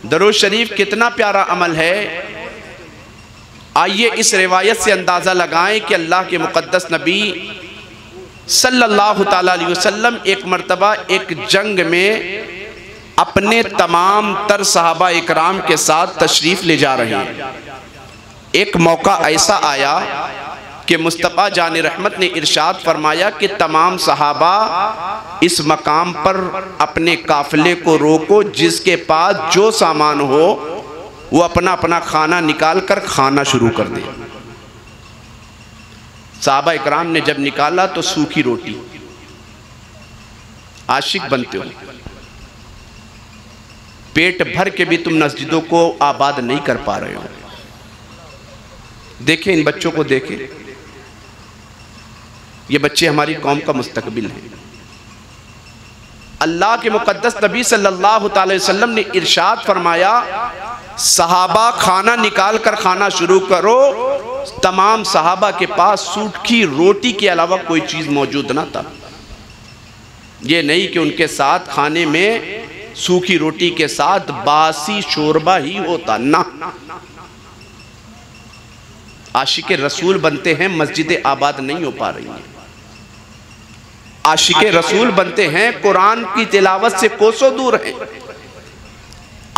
दरूद शरीफ कितना प्यारा अमल है। आइए इस रिवायत से अंदाज़ा लगाएं कि अल्लाह के मुक़द्दस नबी सल्लल्लाहु ताला अलैहि वसल्लम एक मर्तबा एक जंग में अपने तमाम तर सहाबा इकराम के साथ तशरीफ़ ले जा रहे हैं। एक मौका ऐसा आया कि मुस्तफ़ा जान रहमत ने इरशाद फरमाया कि तमाम सहाबा इस मकाम पर अपने काफ़िले को रोको, जिसके पास जो सामान हो वो अपना अपना खाना निकाल कर खाना शुरू कर दे। सहाबा इकराम ने जब निकाला तो सूखी रोटी। आशिक बनते हो, पेट भर के भी तुम मस्जिदों को आबाद नहीं कर पा रहे हो। देखें इन बच्चों को, देखें, ये बच्चे हमारी कौम का मुस्तकबिल हैं। अल्लाह के मुक़द्दस नबी सल्लल्लाहु अलैहि वसल्लम ने इरशाद फरमाया, सहाबा खाना निकाल कर खाना शुरू करो। तमाम सहाबा के पास सूखी रोटी के अलावा कोई चीज़ मौजूद ना था। ये नहीं कि उनके साथ खाने में सूखी रोटी के साथ बासी शोरबा ही होता ना। आशिक रसूल बनते हैं, मस्जिद आबाद नहीं हो पा रही है। आशिक रसूल बनते हैं, कुरान की तिलावत से कोसों दूर हैं।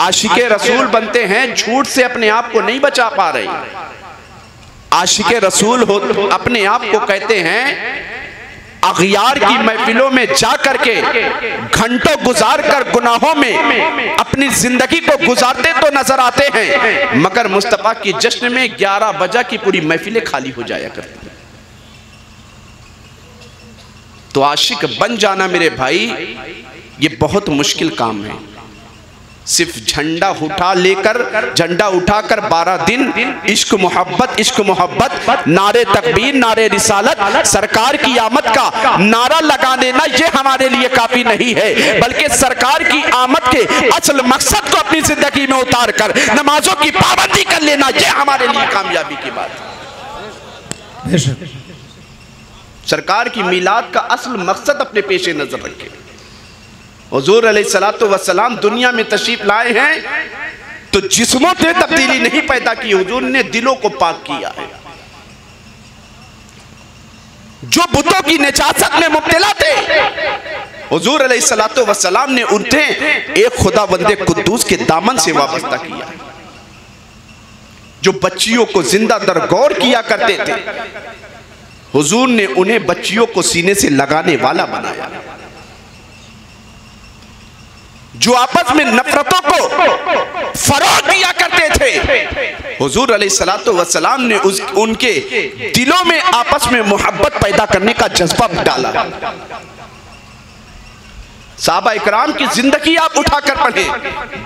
आशिक रसूल बनते हैं, झूठ से अपने आप को नहीं बचा पा रहे। आशिक रसूल हो अपने आप को कहते हैं अग़ियार की महफिलों में जा करके घंटों गुजार कर गुनाहों में अपनी जिंदगी को गुजारते तो नजर आते हैं, मगर मुस्तफ़ा की जश्न में 11 बजे की पूरी महफिलें खाली हो जाया करती हैं। तो आशिक बन जाना मेरे भाई ये बहुत मुश्किल काम है। सिर्फ झंडा उठाकर 12 दिन इश्क मोहब्बत नारे तकबीर नारे रिसालत सरकार की आमद का नारा लगा देना ये हमारे लिए काफी नहीं है, बल्कि सरकार की आमद के असल मकसद को अपनी जिंदगी में उतार कर नमाजों की पाबंदी कर लेना ये हमारे लिए कामयाबी की बात है। सरकार की मिलाद का असल मकसद अपने पेशे नजर रखे। हुजूर अलैहिस्सलातु वस्सलाम दुनिया में तशरीफ लाए हैं तो जिस्मों से तब्दीली नहीं पैदा की, हुजूर ने दिलों को पाक किया है। जो बुतों की निजात में मुब्तला थे, हुजूर अलैहिस्सलातु वस्सलाम ने उन्हें एक खुदावंदे कुद्दूस के दामन से वाबस्ता किया। जो बच्चियों को जिंदा दरगौर किया करते थे, हुजूर ने उन्हें बच्चियों को सीने से लगाने वाला बनाया। जो आपस में नफरतों को फरोग दिया करते थे, हुजूर अलैहिस्सलातु वस्सलाम ने उनके दिलों में आपस में मोहब्बत पैदा करने का जज्बा डाला। सहाबा इकराम की जिंदगी आप उठाकर पढ़े,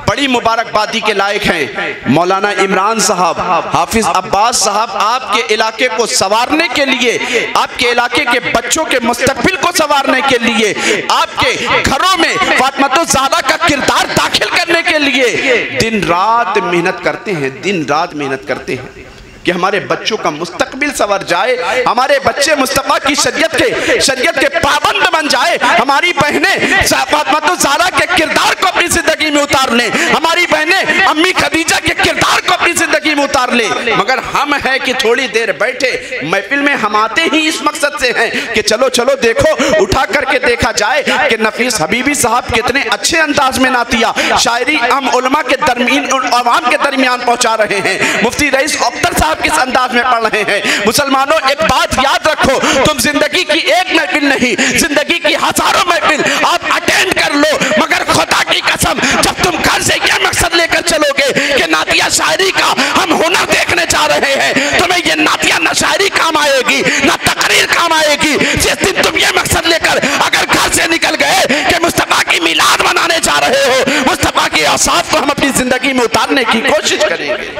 बड़ी मुबारकबादी के लायक हैं। मौलाना इमरान साहब, हाफिज अब्बास साहब आपके इलाके को संवारने के लिए, आपके इलाके के बच्चों के मुस्तकबिल को संवारने के लिए, आपके घरों में फातिमा ज़हरा का किरदार दाखिल करने के लिए दिन रात मेहनत करते हैं, दिन रात मेहनत करते हैं कि हमारे बच्चों का मुस्तकबिल संवर जाए, हमारे बच्चे मुस्तफ़ा की शरीयत के पाबंद बन जाए, हमारी बहनें फातिमा ज़हरा के किरदार को अपनी जिंदगी में उतार लें, हमारी बहनें अम्मी खदीजा के किरदार को अपनी जिंदगी में उतार लें। मगर हम है कि थोड़ी देर बैठे महफिल में, हम आते ही इस मकसद से हैं कि चलो चलो देखो, उठा करके देखा जाए कि नफीस हबीबी साहब कितने अच्छे अंदाज में नातिया शायरी हम उलमा के दरमियान, अवाम के दरमियान पहुंचा रहे हैं। मुफ्ती रईस अख्तर साहब किस अंदाज में पढ़ रहे हैं। मुसलमानों एक बात याद रखो, तुम जिंदगी की एक महफिल नहीं, जिंदगी की हजारों महफिल आप अटेंड कर लो, मगर खुदा की कसम जब तुम घर से यह मकसद लेकर चलोगे कि नातिया शायरी का हम हुनर देखने जा रहे हैं, तुम्हें ये नातिया ना शायरी काम आएगी ना तकरीर काम आएगी। जिस दिन तुम ये मकसद लेकर अगर घर से निकल गए कि मुस्तफा की मिलाद मनाने जा रहे हो, मुस्तफा के औसाफ को हम अपनी जिंदगी में उतारने की कोशिश करेंगे,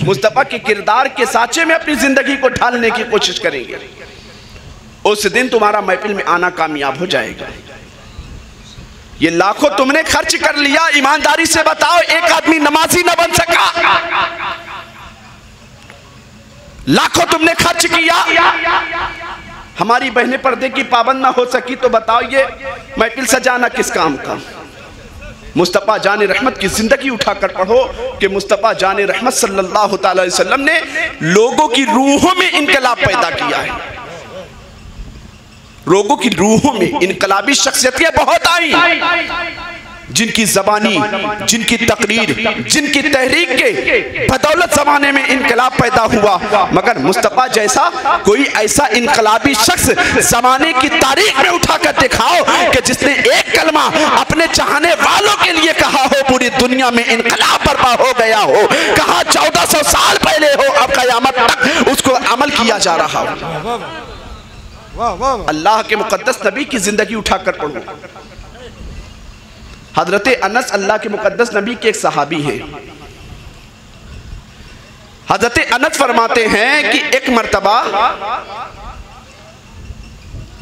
मुस्तफा के किरदार के साँचे में अपनी जिंदगी को ढालने की कोशिश करेंगे, उस दिन तुम्हारा महफिल में आना कामयाब हो जाएगा। ये लाखों तुमने खर्च कर लिया, ईमानदारी से बताओ एक आदमी नमाजी न बन सका। लाखों तुमने खर्च किया, हमारी बहनें पर्दे की पाबंद ना हो सकी, तो बताओ ये महफिल सजाना किस काम का। मुस्तफ़ा जान रहमत की ज़िंदगी उठाकर पढ़ो कि मुस्तफ़ा जान रहमत सल्लल्लाहु अलैहि वसल्लम ने लोगों की रूहों में इनकलाब पैदा किया है। लोगों की रूहों में इनकलाबी शख्सियतें बहुत आई, जिनकी ज़बानी, जिनकी तकरीर, जिनकी तहरीक के बदौलत ज़माने में इनकलाब पैदा हुआ। मगर मुस्तफ़ा जैसा कोई ऐसा इनकलाबी शख्स ज़माने की तारीख में उठा कर दिखाओ कि जिसने एक कलमा अपने चाहने वालों के लिए कहा हो, पूरी दुनिया में इनकलाब बर्पा हो गया हो, कहा 1400 साल पहले हो, अब क़यामत तक उसको अमल किया जा रहा हो। अल्लाह के मुक़द्दस नबी की ज़िंदगी उठाकर पढ़ो। हजरत अनस अल्लाह के मुक़द्दस नबी के एक सहाबी हैं। हजरत अनस फरमाते हैं कि एक मर्तबा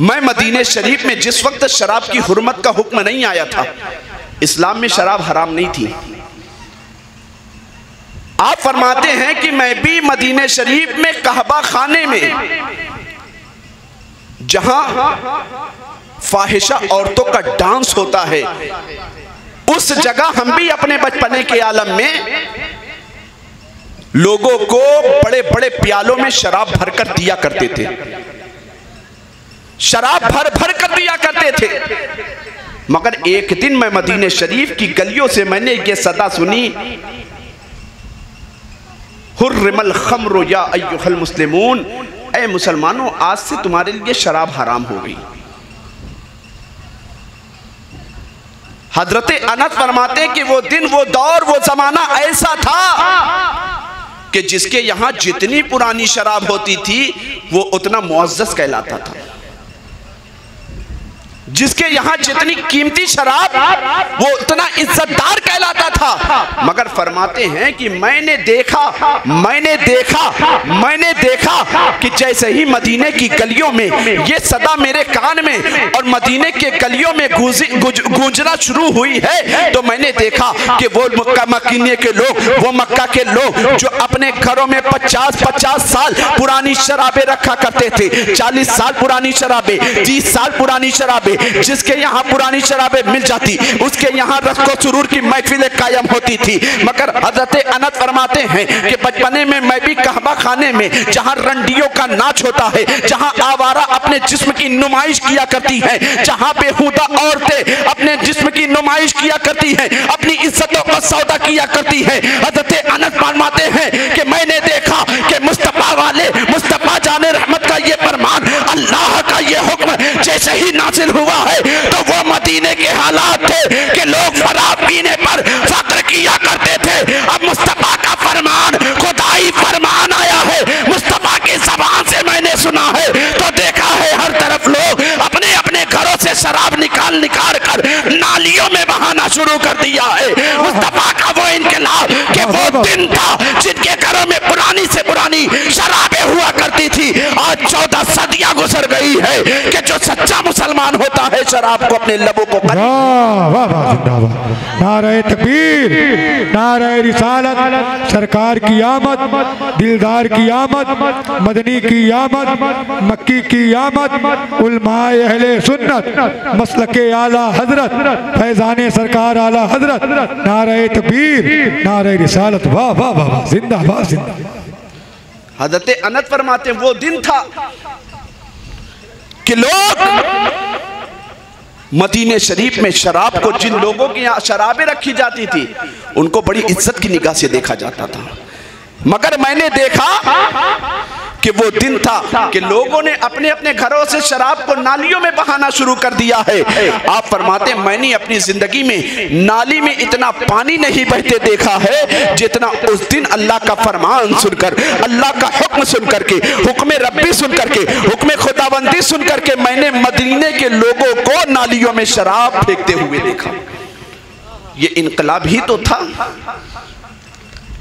मैं मदीने शरीफ में, जिस वक्त शराब की हुर्मत का हुक्म नहीं आया था, इस्लाम में शराब हराम नहीं थी, आप फरमाते हैं कि मैं भी मदीने शरीफ में कहबा खाने में, जहां फाहिशा औरतों का डांस होता है, उस जगह हम भी अपने बचपने के आलम में लोगों को बड़े बड़े प्यालों में शराब भरकर दिया करते थे, शराब भर भर कर दिया करते थे। मगर एक दिन मैं मदीने शरीफ की गलियों से मैंने ये सदा सुनी, हुर्रिमल खम्रु या अय्युहल मुस्लिमून, ऐ मुसलमानों आज से तुम्हारे लिए शराब हराम हो गई। हजरत अनस फरमाते कि वो दिन, वो दौर, वो जमाना ऐसा था कि जिसके यहां जितनी पुरानी शराब होती थी वो उतना मुअज़्ज़ज़ कहलाता था, जिसके यहां जितनी कीमती शराब वो उतना इज्जतदार कहलाता था। मगर फरमाते हैं कि मैंने देखा कि जैसे ही मदीने की गलियों में ये सदा मेरे कान में और मदीने के गलियों में गूंजना शुरू हुई है, तो मैंने देखा कि वो मदीने के लोग, वो मक्का के लोग जो अपने घरों में 50-50 साल पुरानी शराबें रखा करते थे, 40 साल पुरानी शराबें, 30 साल पुरानी शराबें, जिसके यहाँ पुरानी शराबें मिल जाती उसके यहाँ रस्को सुरूर की महफिलें कायम होती थी। मगर हजरत अनस फरमाते हैं कि बचपने में मैं भी कहबा खाने में, जहाँ रंडियों का नाच होता है, जहाँ आवारा अपने जिस्म की नुमाइश किया करती है, जहाँ बेहुदा औरतें अपने जिस्म की नुमाइश किया करती हैं, अपनी इज्जतों का सौदा किया करती है, हजरत अनस फरमाते हैं कि मैंने देखा कि मुस्तफा वाले, मुस्तफा जाने रहमत का ये फरमान, अल्लाह का ये हुक्म जैसे ही नाजिल हुआ है तो वो मदीने के हालात थे कि लोग शराब पीने पर फख्र किया करते थे। अब मुस्तफा का फरमान, खुदाई फरमान आया है, मुस्तफा की ज़बान से मैंने सुना है, तो देखा है हर तरफ लोग अपने अपने घरों से शराब निकाल कर नालियों में बहाना शुरू कर दिया है। मुस्तफा का वो इनकलाब कि वो दिन था जिनके घरों में पुरानी से पुरानी शराबें हुआ करती थी, आज 14 सदियां गुजर गई है कि जो सच्चा मुसलमान होता है शराब को अपने लबों को नारे तकबीर, नारे रिसालत, सरकार की आमद, दिलदार की आमद, मदनी की आमद, मक्की की आमद, उलमाए अहले सुन्नत, मसलके आला हजरत, फैजाने सरकार आला हजरत, नारे तकबीर, नारे रिसालत, वाह वाह वाह, जिंदाबाद जिंदाबाद। हजरत अनस फरमाते वो दिन था कि लोग मदीने शरीफ में शराब को, जिन लोगों के यहाँ शराबें रखी जाती थी उनको बड़ी इज्जत की निगाह से देखा जाता था। मगर मैंने देखा कि वो दिन था कि लोगों ने अपने अपने घरों से शराब को नालियों में बहाना शुरू कर दिया है। आप फरमाते मैंने अपनी जिंदगी में नाली में इतना पानी नहीं बहते देखा है जितना उस दिन अल्लाह का फरमान सुनकर, अल्लाह का हुक्म सुन करके, हुक्म रब्बी सुन करके, हुक्म खुदाबंदी सुन करके मैंने मदीने के लोगों को नालियों में शराब फेंकते हुए देखा। ये इनकलाब ही तो था,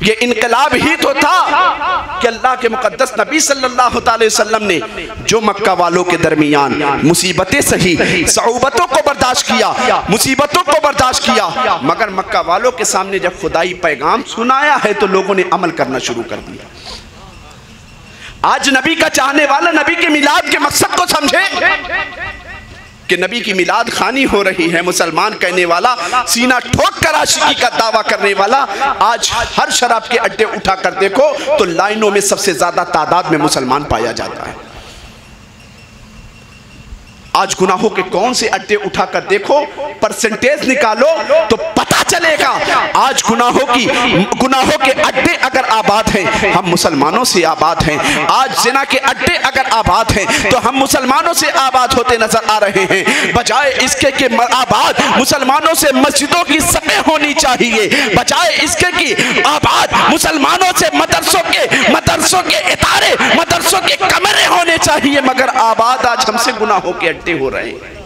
ये इनकलाब ही तो था कि अल्लाह के मुकद्दस नबी सल्लल्लाहु अलैहि वसल्लम ने जो मक्का वालों के दरमियान मुसीबतें सही, सऊबतों को बर्दाश्त किया, मुसीबतों को बर्दाश्त किया, मगर मक्का वालों के सामने जब खुदाई पैगाम सुनाया है तो लोगों ने अमल करना शुरू कर दिया। आज नबी का चाहने वाला नबी के मिलाद के मकसद को समझे कि नबी की मिलाद खानी हो रही है, मुसलमान कहने वाला, सीना ठोक कर आशिकी का दावा करने वाला, आज हर शराब के अड्डे उठा कर देखो तो लाइनों में सबसे ज्यादा तादाद में मुसलमान पाया जाता है। आज गुनाहों के कौन से अड्डे उठाकर देखो, परसेंटेज निकालो तो पता चलेगा। आज गुनाहों के अड्डे अगर आबाद हैं, हम मुसलमानों से आबाद हैं। आज जिना के अड्डे अगर आबाद हैं तो हम मुसलमानों से आबाद होते नजर आ रहे हैं। बजाय इसके कि आबाद मुसलमानों से मस्जिदों की सफ़े होनी चाहिए, बजाय इसके कि आबाद मुसलमानों से मदरसों के इदारे, मदरसों के कमरे होने चाहिए, मगर आबाद आज हमसे गुनाहों के हो रहे हैं।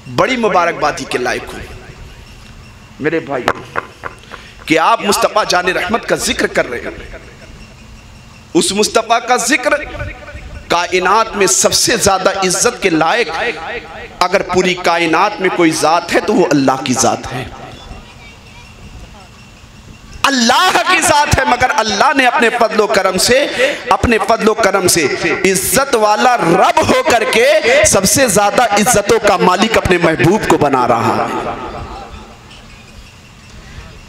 बड़ी मुबारकबादी के लायक हो मेरे भाई कि आप मुस्तफा जाने रहमत का जिक्र कर रहे हैं। उस मुस्तफा का जिक्र कायनात में सबसे ज्यादा इज्जत के लायक, अगर पूरी कायनात में कोई जात है तो वो अल्लाह की जात है, अल्लाह की जात है। मगर अल्लाह ने अपने फजलो करम से इज्जत वाला रब हो करके सबसे ज्यादा इज्जतों का मालिक अपने महबूब को बना रहा है।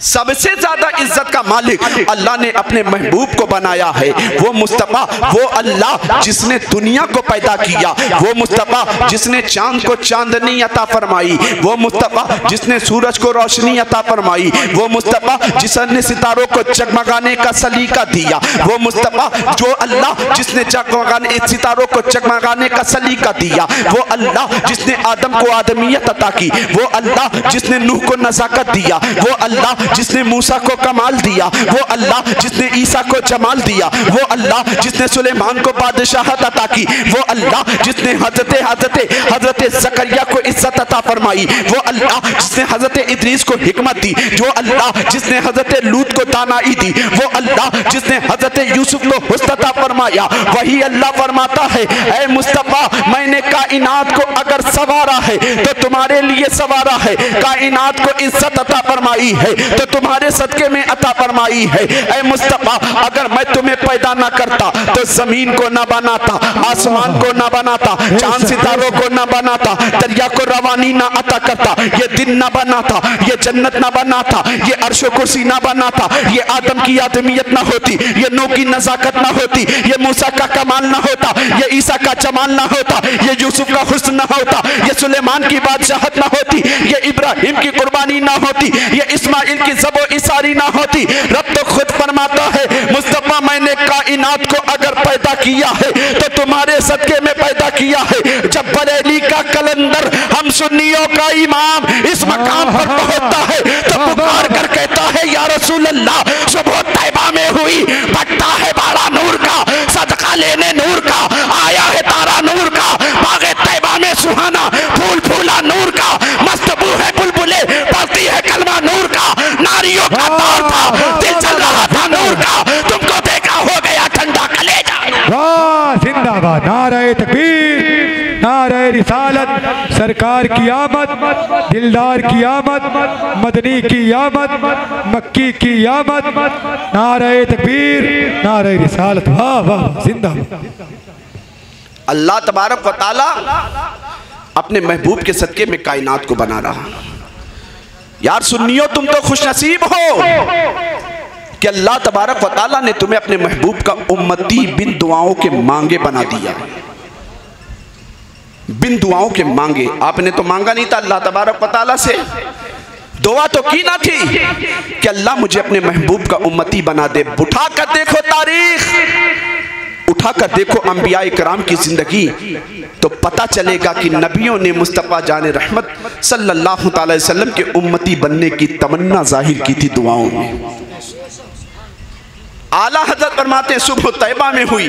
सबसे ज्यादा इज्जत का मालिक अल्लाह ने अपने महबूब को बनाया है। वो मुस्तफा, वो अल्लाह जिसने दुनिया को पैदा किया, वो मुस्तफा जिसने चांद को चांदनी अता फरमाई, वो मुस्तफा जिसने सूरज को रोशनी अता फरमाई, वो मुस्तफा जिसने सितारों को जगमगाने का सलीका दिया, वो मुस्तफा जो अल्लाह जिसने सितारों को जगमगाने का सलीका दिया, वो अल्लाह जिसने आदम को आदमियत अता की, वो अल्लाह जिसने नूह को नजाकत दिया, वो अल्लाह जिसने मूसा को कमाल दिया, वो अल्लाह जिसने ईसा को जमाल दिया, वो अल्लाह जिसने सुलेमान को बादशाहत अता की, वो अल्लाह जिसने हजरत ज़करिया को इज्जत अता फरमाई, वो अल्लाह जिसने हजरत इदरीस को हिकमत दी, जो अल्लाह जिसने हजरत लूत को दानाई दी, वो अल्लाह जिसने हजरत यूसुफ को हुस्न अता फरमाया, वही अल्लाह फरमाता है, ऐ मुस्तफा मैंने कायनात को अगर सवारा है तो तुम्हारे लिए सवारा है, कायनात को इज्जत अता फरमाई है तो तुम्हारे सदके में अता फरमाई है। ऐ मुस्तफा अगर मैं तुम्हें पैदा ना करता तो जमीन को ना बनाता, आसमान को ना बनाता, चांद सितारों को ना बनाता, दरिया को रवानी ना अता करता, ये दिन ना बनाता, ये जन्नत ना बनाता, ये अर्श कुर्सी ना बनाता, ये आदम की आदमियत ना होती, ये नूह की नजाकत ना होती, ये मूसा का कमाल ना होता, ये ईसा का जमाल ना होता, ये यूसुफ का हुस्न ना होता, ये सुलेमान की बादशाहत ना होती, ये इब्राहिम की कुर्बानी ना होती, ये इस्माइल की ज़बो इसारी ना होती। रब तो खुद फरमाता है मुस्तफा मैंने कायनात को अगर पैदा किया है तो तुम्हारे सदके में पैदा किया है। जब बरेली का कलंदर हम सुन्नियों का इमाम इस मकाम पर पहुंचता है तो पुकार कर कहता है या रसूल अल्लाह सुबह तैबा में हुई भट्टा है बाड़ा नूर का, सदका लेने नूर का, आया है तारा नूर का, बागे तैबा में सुहाना फूल फूला नूर का, मस्तबू है बुलबुले पड़ती है कलमा नूर का, नारियों का दौर था दिल चल रहा था नूर का, तुमको देखा हो गया ठंडा कलेजा। वाह जिंदाबाद, नारे तकबीर, नारे रिसालत, सरकार की आमद, दिलदार की आमद, मदनी की आमद, मक्की की आमद, नारे तकबीर, नारे रिसालत, वाह वाह जिंदाबाद। अल्लाह तबारक व तआला अपने महबूब के सदके में कायनात को बना रहा। यार सुन्नियों तुम तो खुशनसीब हो कि अल्लाह तबारक व तआला ने तुम्हें अपने महबूब का उम्मती बिन दुआओं के मांगे बना दिया। बिन दुआओं के मांगे, आपने तो मांगा नहीं था अल्लाह तबारक व तआला से, दुआ तो की ना थी कि अल्लाह मुझे अपने महबूब का उम्मती बना दे। उठा कर देखो तारीख, उठा कर देखो अंबिया इकराम की जिंदगी तो पता चलेगा कि नबियों ने मुस्तफा जाने रहमत सल्लल्लाहु अलैहि वसल्लम के उम्मती बनने की तमन्ना जाहिर की थी दुआओं में। आला हजरत फरमाते सुबह तैबा में हुई,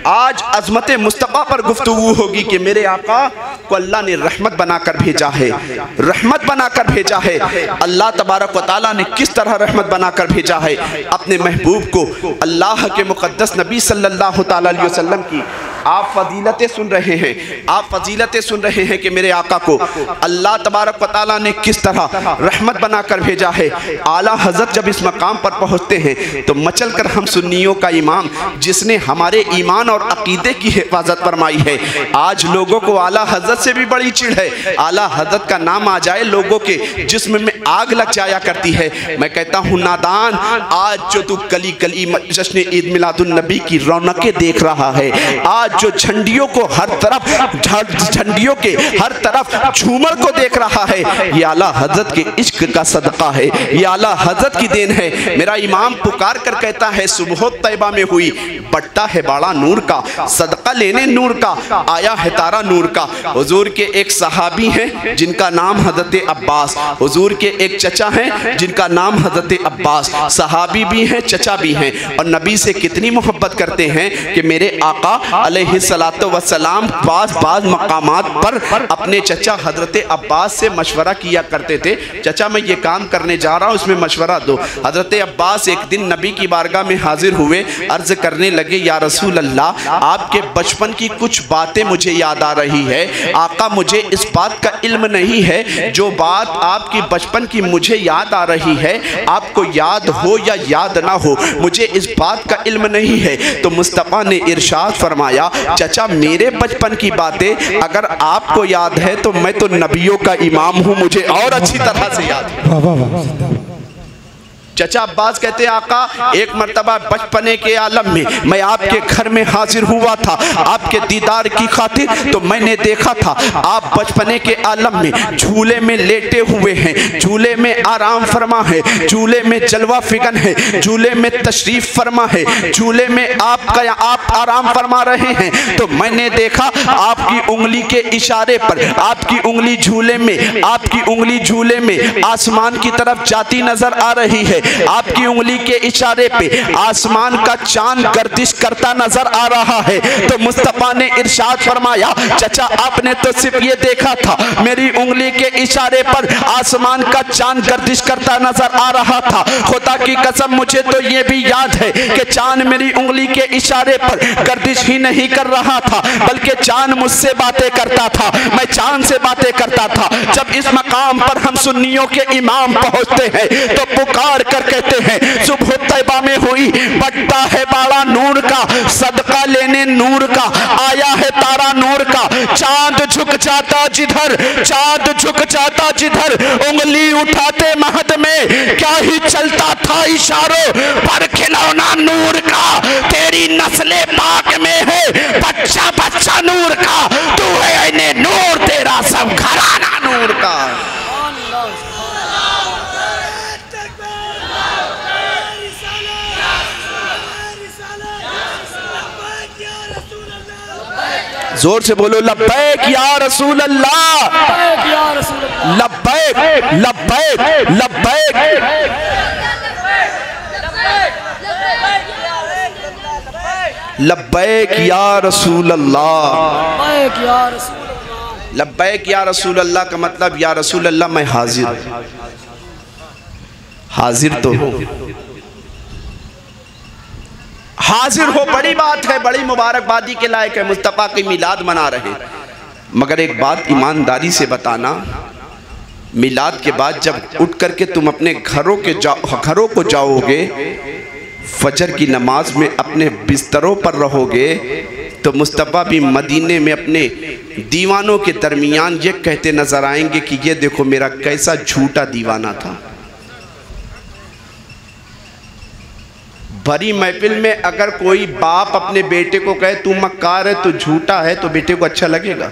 आज अजमत मुस्तफ़ा पर गुफ्तगू होगी कि मेरे आका को अल्लाह ने रहमत बनाकर भेजा है, रहमत बनाकर भेजा है। अल्लाह तबारक व तआला ने किस तरह रहमत बनाकर भेजा है? अपने महबूब को अल्लाह के मुक़द्दस नबी सल्लल्लाहु अलैहि वसल्लम की आप फजीलतें सुन रहे हैं, आप फजीलतें सुन रहे हैं कि मेरे आका को अल्लाह तबारक व तआला ने किस तरह रहमत बनाकर भेजा है। आला हजरत जब इस मकाम पर पहुँचते हैं तो मचल कर हम सुन्नियों का इमाम, जिसने हमारे ईमान और अकीदे की हिफाजत फरमाई है। आज लोगों को आला हजरत से भी बड़ी चिढ़ है। आला हजरत का नाम आ जाए लोगों के जिस्म में आग लग जाया करती है। मैं कहता हूँ नादान, आज जो तू गली गली जश्न ईद मिलादुन नबी की रौनकें देख रहा है, आज जो झंडियों को हर तरफ झंडियों के हर तरफ झूमर को देख रहा है, ये आला हजरत के इश्क का सदका है, ये आला हजरत की देन है। मेरा इमाम पुकार कर कहता है सुबह तैबा में हुई बट्टा है बाड़ा नूर का, सदका लेने नूर का आया है तारा नूर का। हुजूर के एक सहाबी हैं जिनका नाम हजरत अब्बास, हुजूर के एक चचा हैं जिनका नाम हजरत अब्बास, सहाबी भी हैं चचा भी हैं, और नबी से कितनी मोहब्बत करते हैं कि मेरे आका अलैहिस्सलातु वस्सलाम बाज़ मकामात पर अपने चचा हजरत अब्बास से मशवरा किया करते थे। चचा मैं ये काम करने जा रहा हूँ, उसमें मशवरा दो। हजरत अब्बास एक दिन नबी की बारगाह में हाजिर हुए, अर्ज करने लगे या रसूल अल्लाह, आपके बचपन की कुछ बातें मुझे याद आ रही है। आका मुझे इस बात का इल्म नहीं है, जो बात आपकी बचपन की मुझे याद आ रही है आपको याद हो या याद ना हो, मुझे इस बात का इल्म नहीं है। तो मुस्तफ़ा ने इरशाद फरमाया चचा मेरे बचपन की बातें अगर आपको याद है तो मैं तो नबियों का इमाम हूँ, मुझे और अच्छी तरह से याद है। चचा अब्बास कहते आका एक मर्तबा बचपने के आलम में मैं आपके घर में हाजिर हुआ था आपके दीदार की खातिर, तो मैंने देखा था आप बचपने के आलम में झूले में लेटे हुए हैं, झूले में आराम फरमा है, झूले में जलवा फिगन है, झूले में तशरीफ फरमा है, झूले में आप आराम फरमा रहे हैं। तो मैंने देखा आपकी उंगली के इशारे पर आपकी उंगली झूले में, आपकी उंगली झूले में आसमान की तरफ जाती नजर आ रही है, आपकी उंगली के इशारे पे आसमान का चांद गर्दिश करता नजर आ रहा है। तो मुस्तफा ने इरशाद फरमाया चचा आपने तो सिर्फ ये देखा था मेरी उंगली के इशारे पर आसमान का चांद गर्दिश करता नजर आ रहा था, खुदा की कसम मुझे तो ये भी याद है कि चांद मेरी उंगली के इशारे पर गर्दिश ही नहीं कर रहा था, बल्कि चांद मुझसे बातें करता था, मैं चांद से बातें करता था। जब इस मकाम पर हम सुन्नियों के इमाम पहुंचते हैं तो पुकार कर कहते हैं सुबह तैबा में हुई बट्टा है बाड़ा नूर का, सदका लेने नूर का आया है तारा नूर का। चांद झुक जाता जिधर, चांद झुक जाता जिधर, उंगली उठाते महद में क्या ही चलता था इशारों पर खिलौना नूर का। तेरी नस्ले पाक में है बच्चा बच्चा नूर का, तू है इन्हें नूर तेरा सब घराना नूर का। जोर से बोलो लब्बैक या रसूल अल्लाह, लब्बैक लब्बैक लब्बैक। लब्बैक या रसूल अल्लाह, लब्बैक या रसूल अल्लाह का मतलब या रसूल अल्लाह मैं हाजिर, हाजिर तो हूँ, हाजिर हो बड़ी बात है, बड़ी मुबारकबादी के लायक है। मुस्तफ़ा की मिलाद मना रहे, मगर एक बात ईमानदारी से बताना, मिलाद के बाद जब उठ करके तुम अपने घरों को जाओगे, फजर की नमाज में अपने बिस्तरों पर रहोगे, तो मुस्तफ़ा भी मदीने में अपने दीवानों के दरमियान ये कहते नजर आएंगे कि ये देखो मेरा कैसा झूठा दीवाना था। भरी महफिल में अगर कोई बाप अपने बेटे को कहे तू मक्कार है, तू झूठा है, तो बेटे को अच्छा लगेगा।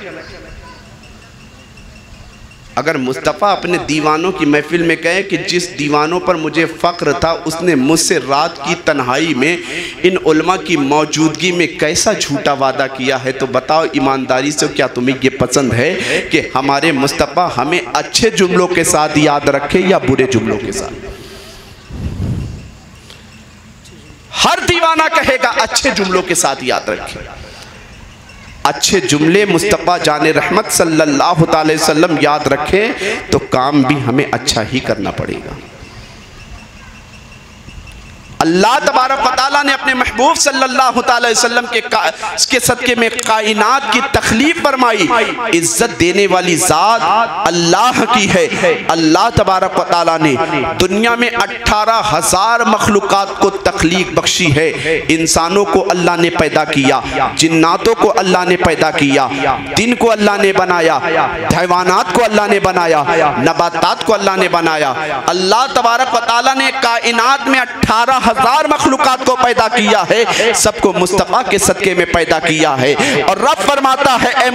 अगर मुस्तफ़ा अपने दीवानों की महफिल में कहे कि जिस दीवानों पर मुझे फ़ख्र था उसने मुझसे रात की तन्हाई में इन उलमा की मौजूदगी में कैसा झूठा वादा किया है, तो बताओ ईमानदारी से क्या तुम्हें ये पसंद है कि हमारे मुस्तफ़ा हमें अच्छे जुमलों के साथ याद रखे या बुरे जुमलों के साथ? हर दीवाना कहेगा अच्छे जुमलों के साथ याद रखें। अच्छे जुमले मुस्तफ़ा जाने रहमत सल्लल्लाहु अलैहि वसल्लम याद रखें तो काम भी हमें अच्छा ही करना पड़ेगा। अल्लाह तबारक व तआला ने अपने महबूब सल्लल्लाहु अलैहि वसल्लम के सदके में कायनात की तखलीक फरमाई। इज्जत देने वाली जात अल्लाह की है। अल्लाह तबारक व तआला ने दुनिया में 18,000 मखलूकात को तखलीक बख्शी है। इंसानों को अल्लाह ने पैदा किया, जिन्नातों को अल्लाह ने पैदा किया, दिन को अल्लाह ने बनाया, हैवानात को अल्लाह ने बनाया, नबातात को अल्लाह ने बनाया। अल्लाह तबारक व तआला ने कायनात में 18,000 मखलूकात को पैदा किया है, सबको मुस्तफ़ा के सदके में पैदा किया है। और रब फरमाता है, ए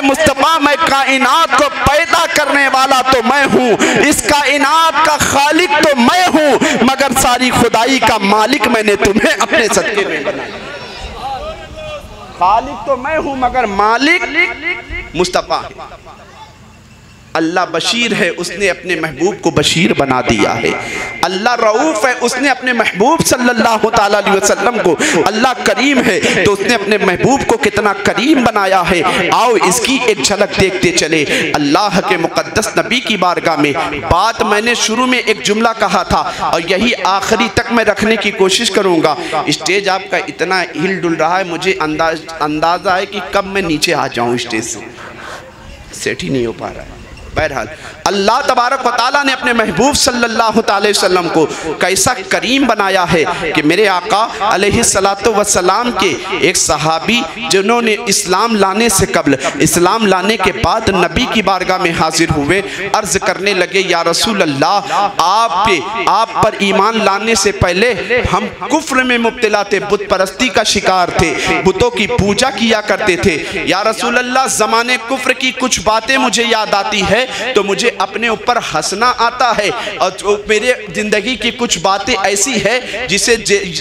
मुस्तफ़ा मैं कायनात को पैदा करने वाला तो मैं हूँ, इस कायनात का खालिक तो मैं हूँ, मगर सारी खुदाई का मालिक मैंने तुम्हें अपने सदके में बनाया। खालिक तो मैं हूं मगर मालिक मुस्तफा है। अल्लाह बशीर है, उसने अपने महबूब को बशीर बना दिया है। अल्लाह रऊफ है, उसने अपने महबूब सल्लल्लाहु ताला अलैहि वसल्लम को, अल्लाह करीम है तो उसने अपने महबूब को कितना करीम बनाया है। आओ इसकी एक झलक देखते चले। अल्लाह के मुकद्दस नबी की बारगाह में बात मैंने शुरू में एक जुमला कहा था और यही आखिरी तक मैं रखने की कोशिश करूँगा। स्टेज आपका इतना हिल डुल रहा है, मुझे अंदाज़ा है कि कब मैं नीचे आ जाऊँ, स्टेज से सेट ही नहीं हो पा रहा है। बहरहाल अल्लाह तबारक व तआला ने अपने महबूब सल्लल्लाहु अलैहि वसल्लम को कैसा करीम बनाया है कि मेरे आका अलैहिस्सलातु वस्सलाम के एक सहाबी जिन्होंने इस्लाम लाने से कबल, इस्लाम लाने के बाद नबी की बारगाह में हाजिर हुए, अर्ज करने लगे, या रसूल अल्लाह आप पर ईमान लाने से पहले हम कुफ्र में मुब्तला थे, बुत परस्ती का शिकार थे, बुतों की पूजा किया करते थे। या रसूल अल्लाह ज़माने कुफ्र की कुछ बातें मुझे याद आती है तो मुझे अपने ऊपर हंसना आता है, और मेरे जिंदगी की कुछ बातें ऐसी है जिसे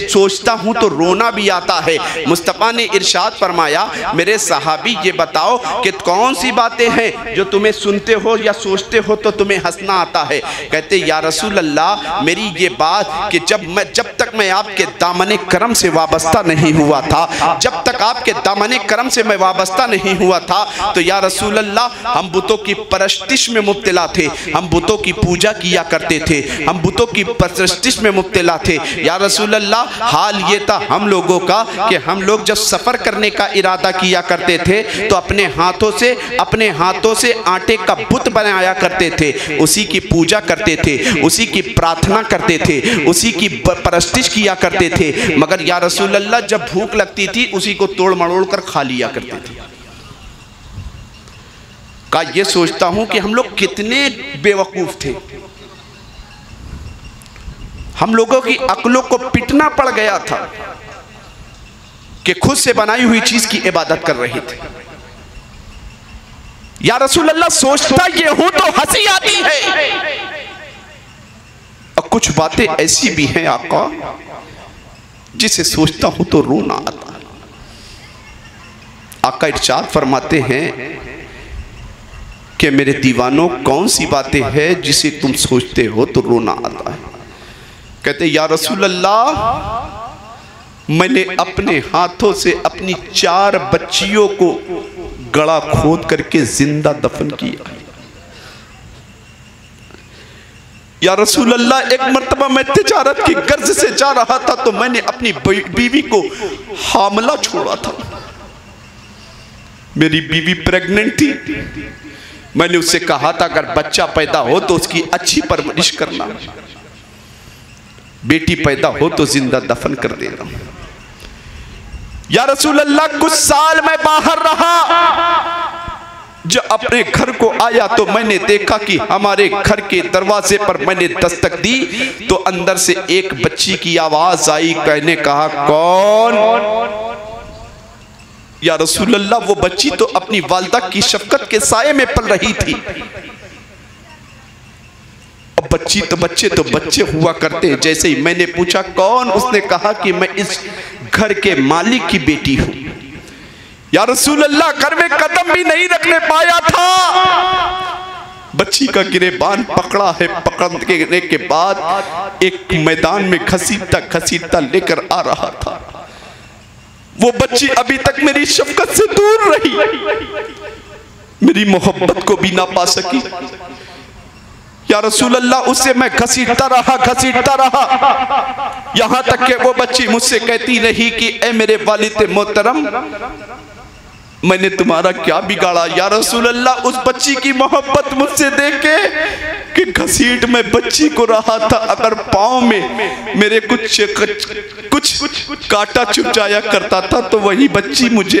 सोचता हूं तो रोना भी आता है। मुस्तफ़ा ने इरशाद फरमाया, मेरे सहाबी ये बताओ कि कौन सी बातें हैं जो तुम्हें सुनते हो या सोचते हो तो तुम्हें हंसना आता है। कहते, या रसूल अल्लाह मेरी ये बात कि जब तक मैं आपके दामने करम से वाबस्ता नहीं हुआ था, जब तक आपके दामने करम से मैं वाबस्ता नहीं हुआ था तो या रसूल अल्लाह हम बुतों की परस्तिश में मुब्तला थे, हम बुतों की पूजा किया करते थे, हम बुतों की परस्तिश में मुब्तला थे। या रसूल अल्लाह हाल ये था हम लोगों का कि हम लोग जब सफ़र करने का इरादा किया करते थे तो अपने हाथों से आटे का बुत बनाया करते थे, उसी की पूजा करते थे, उसी की प्रार्थना करते थे, उसी की परस्तिश किया करते थे। मगर या रसूल अल्लाह जब भूख लगती थी उसी को तोड़ मड़ोड़ कर खा लिया करते थे। का ये सोचता हूं कि हम लोग कितने बेवकूफ थे, हम लोगों की अक्लों को पिटना पड़ गया था कि खुद से बनाई हुई चीज की इबादत कर रहे थे। या रसूल अल्लाह सोचता ये हूं तो हंसी आती है, और कुछ बातें ऐसी भी हैं आका जिसे सोचता हूं तो रोना आता है। आका इरशाद फरमाते हैं कि मेरे दीवानों कौन सी बातें हैं जिसे तुम सोचते हो तो रोना आता है। कहते, या रसूल अल्लाह मैंने अपने हाथों से अपनी 4 बच्चियों को गड़ा खोद करके जिंदा दफन किया। या रसूल अल्लाह एक मर्तबा मैं तिजारत की गर्ज से जा रहा था तो मैंने अपनी बीवी को हामला छोड़ा था। मेरी बीवी प्रेग्नेंट थी, मैंने उससे कहा था अगर बच्चा पैदा हो तो उसकी अच्छी परवरिश करना, बेटी पैदा हो तो जिंदा दफन कर देना। या रसूल अल्लाह कुछ साल मैं बाहर रहा, जब अपने घर को आया तो मैंने देखा कि हमारे घर के दरवाजे पर मैंने दस्तक दी तो अंदर से एक बच्ची की आवाज आई। कहने कहा, कौन? या रसूल अल्लाह वो बच्ची तो अपनी वालिदा की शफकत के साये में पल रही थी। अब बच्चे तो बच्चे हुआ करते। जैसे ही मैंने पूछा कौन, उसने कहा कि मैं इस घर के मालिक की बेटी हूं। या रसूल अल्लाह घर में कदम भी नहीं रखने पाया था, बच्ची का गिरेबान पकड़ा है, पकड़ने के बाद एक मैदान में घसीटता लेकर आ रहा था। वो बच्ची अभी तक मेरी शफकत से दूर रही, मेरी मोहब्बत को भी ना पा सकी। या रसूल अल्लाह, उससे मैं घसीटता रहा, यहां तक कि वो बच्ची मुझसे कहती रही कि ए मेरे वालिद मोहतरम, मैंने तुम्हारा क्या बिगाड़ा। या रसूल अल्लाह, उस बच्ची की मोहब्बत मुझसे देखे कि घसीट में बच्ची को रहा था, अगर पाँव में मेरे कुछ कांटा चुभ जाया करता था तो वही बच्ची मुझे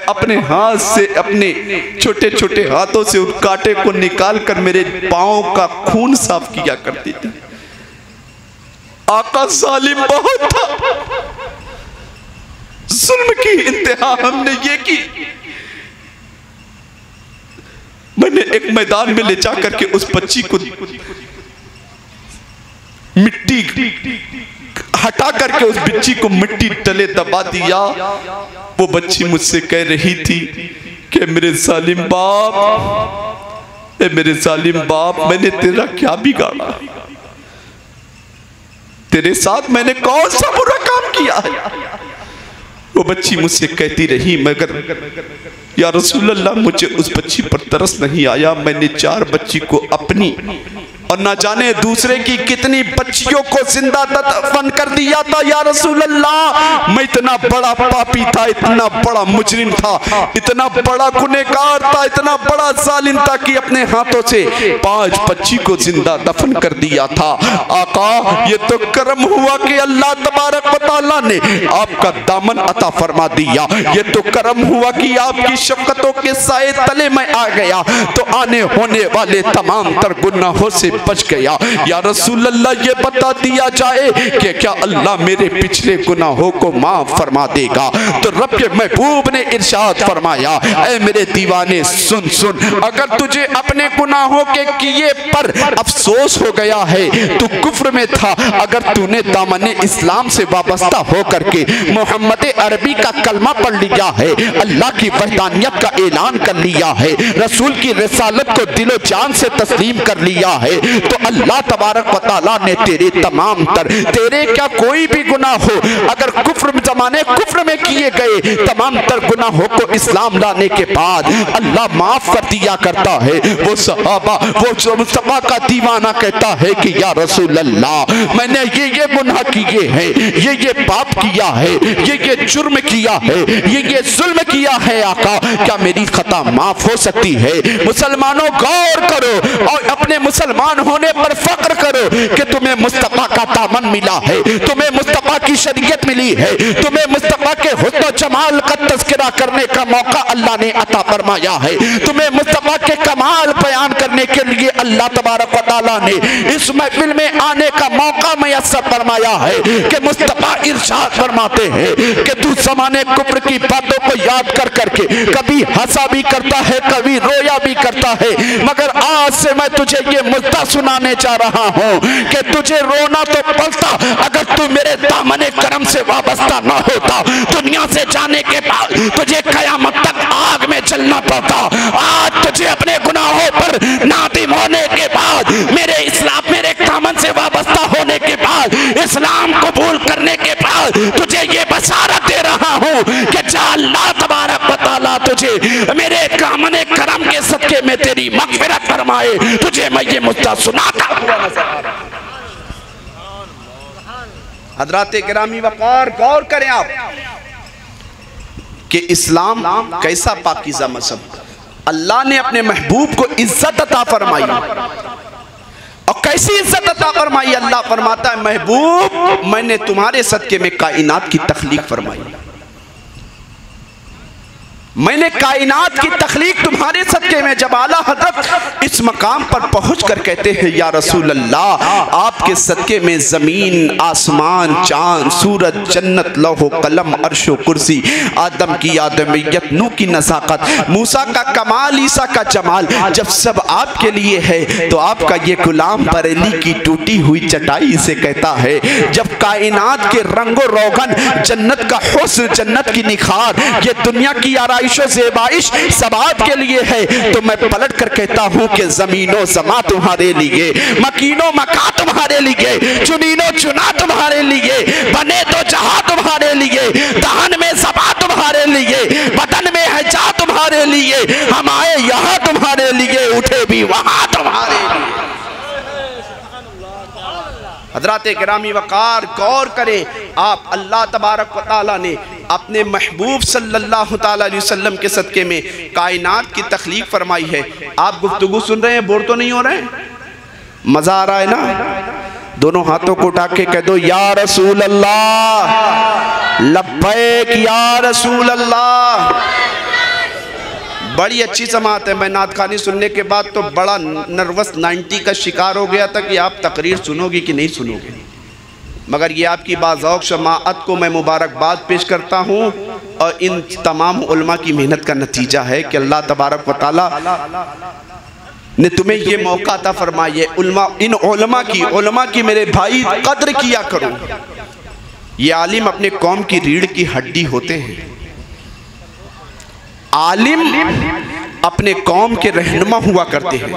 अपने हाथ से, अपने छोटे छोटे हाथों से उस कांटे को निकाल कर मेरे पाँव का खून साफ किया करती थी। आका जालिम बहुत था, जुल्म की इंतहा हमने ये की। मैंने एक मैदान में ले जा करके उस बच्ची को मिट्टी हटा करके उस बच्ची को मिट्टी तले दबा दिया। वो बच्ची मुझसे कह रही थी कि मेरे जालिम बाप, मेरे जालिम बाप, मैंने तेरा क्या बिगाड़ा, तेरे साथ मैंने कौन सा बुरा काम किया है। वो बच्ची मुझसे कहती रही, मगर या रसूल अल्लाह, मुझे उस बच्ची पर तरस नहीं आया। मैंने 4 बच्ची को अपनी और ना जाने दूसरे की कितनी बच्चियों को जिंदा दफन कर दिया था। या रसूल अल्लाह, मैं इतना बड़ा पापी था, इतना बड़ा मुजरिम था, इतना बड़ा गुनहगार था, इतना बड़ा जालिम था कि अपने हाथों से 5 बच्ची को जिंदा दफन कर दिया था। आका, ये तो करम हुआ कि अल्लाह तबारक व तआला ने आपका दामन अता फरमा दिया। ये तो करम हुआ कि आपकी शफ़क़तों के साए तले में आ गया तो आने होने वाले तमाम तर गुनाहों से बच गया। या रसूल अल्लाह, ये बता दिया जाए कि क्या अल्लाह मेरे पिछले गुनाहों को माफ फरमा देगा। तो रब के महबूब ने इरशाद फरमाया, ऐ मेरे दीवाने सुन सुन, अगर तुझे अपने गुनाहों के किए पर अफसोस हो गया है, तू कुफ्र में था, अगर तूने दामन इस्लाम से वाबस्ता होकर के मोहम्मद अरबी का कलमा पढ़ लिया है, अल्लाह की वहदानियत का ऐलान कर लिया है, रसूल की रिसालत को दिलो जान से तस्लीम कर लिया है, तो अल्लाह तबारक व तआला ने तेरे तमाम तर, तेरे क्या कोई भी गुनाह हो, अगर कुफ्र जमाने कुफ्र में किए गए तमाम तर गुनाहों को इस्लाम लाने के बाद अल्लाह माफ कर दिया करता है। वो सहाबा, वो मुस्तफा का दीवाना कहता है कि या रसूल अल्लाह, मैंने ये गुनाह किए हैं, ये पाप किया है, ये जुर्म किया है, ये जुल्म किया है। आका, क्या मेरी खता माफ हो सकती है? मुसलमानों गौर करो और अपने मुसलमान होने पर फक्र करो कि तुम्हें मुस्तफा का दामन मिला है, तुम्हें मुस्तफा की शरीयत मिली है, तुम्हें मुस्तफा के हुस्न जमाल का तज़किरा करने का मौका अल्लाह ने अता फरमाया है, तुम्हें मुस्तफा के कमाल बयान करने के लिए अल्लाह तबारक व तआला ने इस महफिल में आने का मौका मयस्सर फरमाया है कि मुस्तफा इरशाद फरमाते हैं कि तू ज़माने कुफ्र की बातों को याद कर करके कभी हंसा भी करता है, कभी रोया भी करता है, मगर आज से मैं तुझे ये मुद्दा सुनाने जा रहा हूँ कि तुझे रोना तो पड़ता अगर तू मेरे दामने करम से वाबस्ता न होता। दुनिया से जाने के बाद तुझे कयामत तक आग में जलना पड़ता। आज तुझे अपने गुनाहों पर नादिम होने के बाद, मेरे इस्लाम, मेरे दामन से वाबस्ता होने के बाद, इस्लाम कबूल करने के बाद तुझे ये बशारत दे रहा हूँ कि जा अल्लाह तबारक व तआला तुझे मेरे दामने करम के सदके में तेरी मग़फ़िरत फरमाए। तुझे मैं ये मुद्दा सुनाता हुआ नजर आ रहा हूं। हज़रात गिरामी वक़ार, गौर करें आप कि इस्लाम कैसा पाकीज़ा मज़हब, अल्लाह ने अपने महबूब को इज्जत अता फरमाई। और कैसी इज्जत अता फरमाई? अल्लाह फरमाता है, महबूब, मैंने तुम्हारे सदके में कायनात की तख्लीक फरमाई, मैंने कायनात की तख्लीक तुम्हारे सदके में। जब आला हज़रत इस मकाम पर पहुँच कर कहते हैं, या रसूल अल्लाह, आपके सदके में ज़मीन, आसमान, चाँद, सूरज, जन्नत, लौहो कलम, अर्शो कुर्सी, आदम की आदमियत, नूह की नज़ाकत, मूसा का कमाल, ईसा का जमाल, जब सब आपके लिए है तो आपका ये गुलाम बरेली की टूटी हुई चटाई से कहता है, जब कायनात के रंगो रोगन, जन्नत का हुस्न, जन्नत की निखार, ये दुनिया की आराइश ज़ेबाइश सब आपके लिए है, तो मैं पलट कर कहता हूँ कि ज़मीनो ज़मा तुम्हारे लिए, मकीनो मका तुम्हारे लिए, चुनीनो चुना तुम्हारे लिए, बने तो जहां तुम्हारे लिए, दहन में ज़बा तुम्हारे लिए, बदन में है जा तुम्हारे लिए, हम आए यहाँ तुम्हारे लिए, उठे भी वहाँ तुम्हारे लिए। हज़रात गिरामी वक़ार गौर करें, आप अल्लाह तबारक व तआला ने अपने महबूब सल्लल्लाहु तआला अलैहि वसल्लम के सदक़े में कायनात की तख्लीक फरमाई है। आप गुफ्तगू सुन रहे हैं, बोर तो नहीं हो रहे हैं? मज़ा आ रहा है ना? दोनों हाथों को उठा के कह दो या रसूल अल्लाह, लब्बैक या रसूल अल्लाह। बड़ी अच्छी समात है। मैं नात खानी सुनने के बाद तो बड़ा नर्वस 90 का शिकार हो गया था कि आप तकरीर सुनोगी कि नहीं सुनोगे, मगर ये आपकी बाज़ौक़ शमाअत को मैं मुबारकबाद पेश करता हूँ और इन तमाम उलमा की मेहनत का नतीजा है कि अल्लाह तबारक व तआला ने तुम्हें ये मौका अता फरमाया। इन उलमा की मेरे भाई कद्र किया करो। ये आलिम अपने कौम की रीढ़ की हड्डी होते हैं। आलिम अपने कौम के रहनुमा हुआ करते हैं।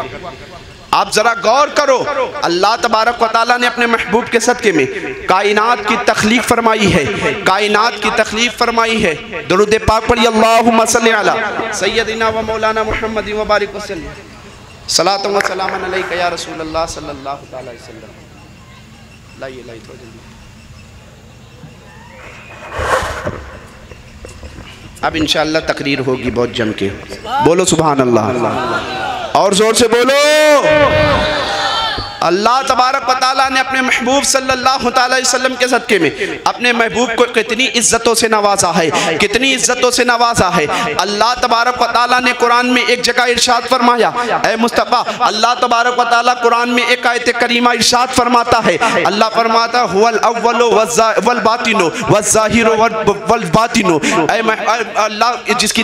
आप जरा गौर करो, अल्लाह तबारक व तआला ने अपने महबूब के सदक़े में कायनात की तख्लीक फरमाई है, कायनात की तख्लीक फरमाई है। दुरूद पाक पढ़िए, अल्लाहुम्मा सल्लि अला सय्यदिना व मौलाना मुहम्मद व बारिक वसल्लम, सलातु व सलामन अलैका या रसूल अल्लाह सल्लल्लाहु तआला अलैहि वसल्लम। लाइए थोड़ा जल्दी। अब इंशाअल्लाह तकरीर होगी बहुत जम के। बोलो सुभान अल्लाह, और जोर से बोलो। अल्लाह तबारक व तआला ने अपने महबूब सल्लल्लाहु तआला अलैहि वसल्लम के सदक़े में अपने महबूब को कितनी इज्जतों से नवाजा है, कितनी इज्जतों से नवाजा है। अल्लाह तबारक व तआला ने कुरान में एक जगह इरशाद फरमाया, ऐ मुस्तफ़ा, अल्लाह तबारक व तआला कुरान में एक आयत करीमा इरशाद फरमाता है। अल्लाह फरमाता हुवल अव्वलु वल बातिनु वज़्ज़ाहिरु वल बातिनु। अल्लाह जिसकी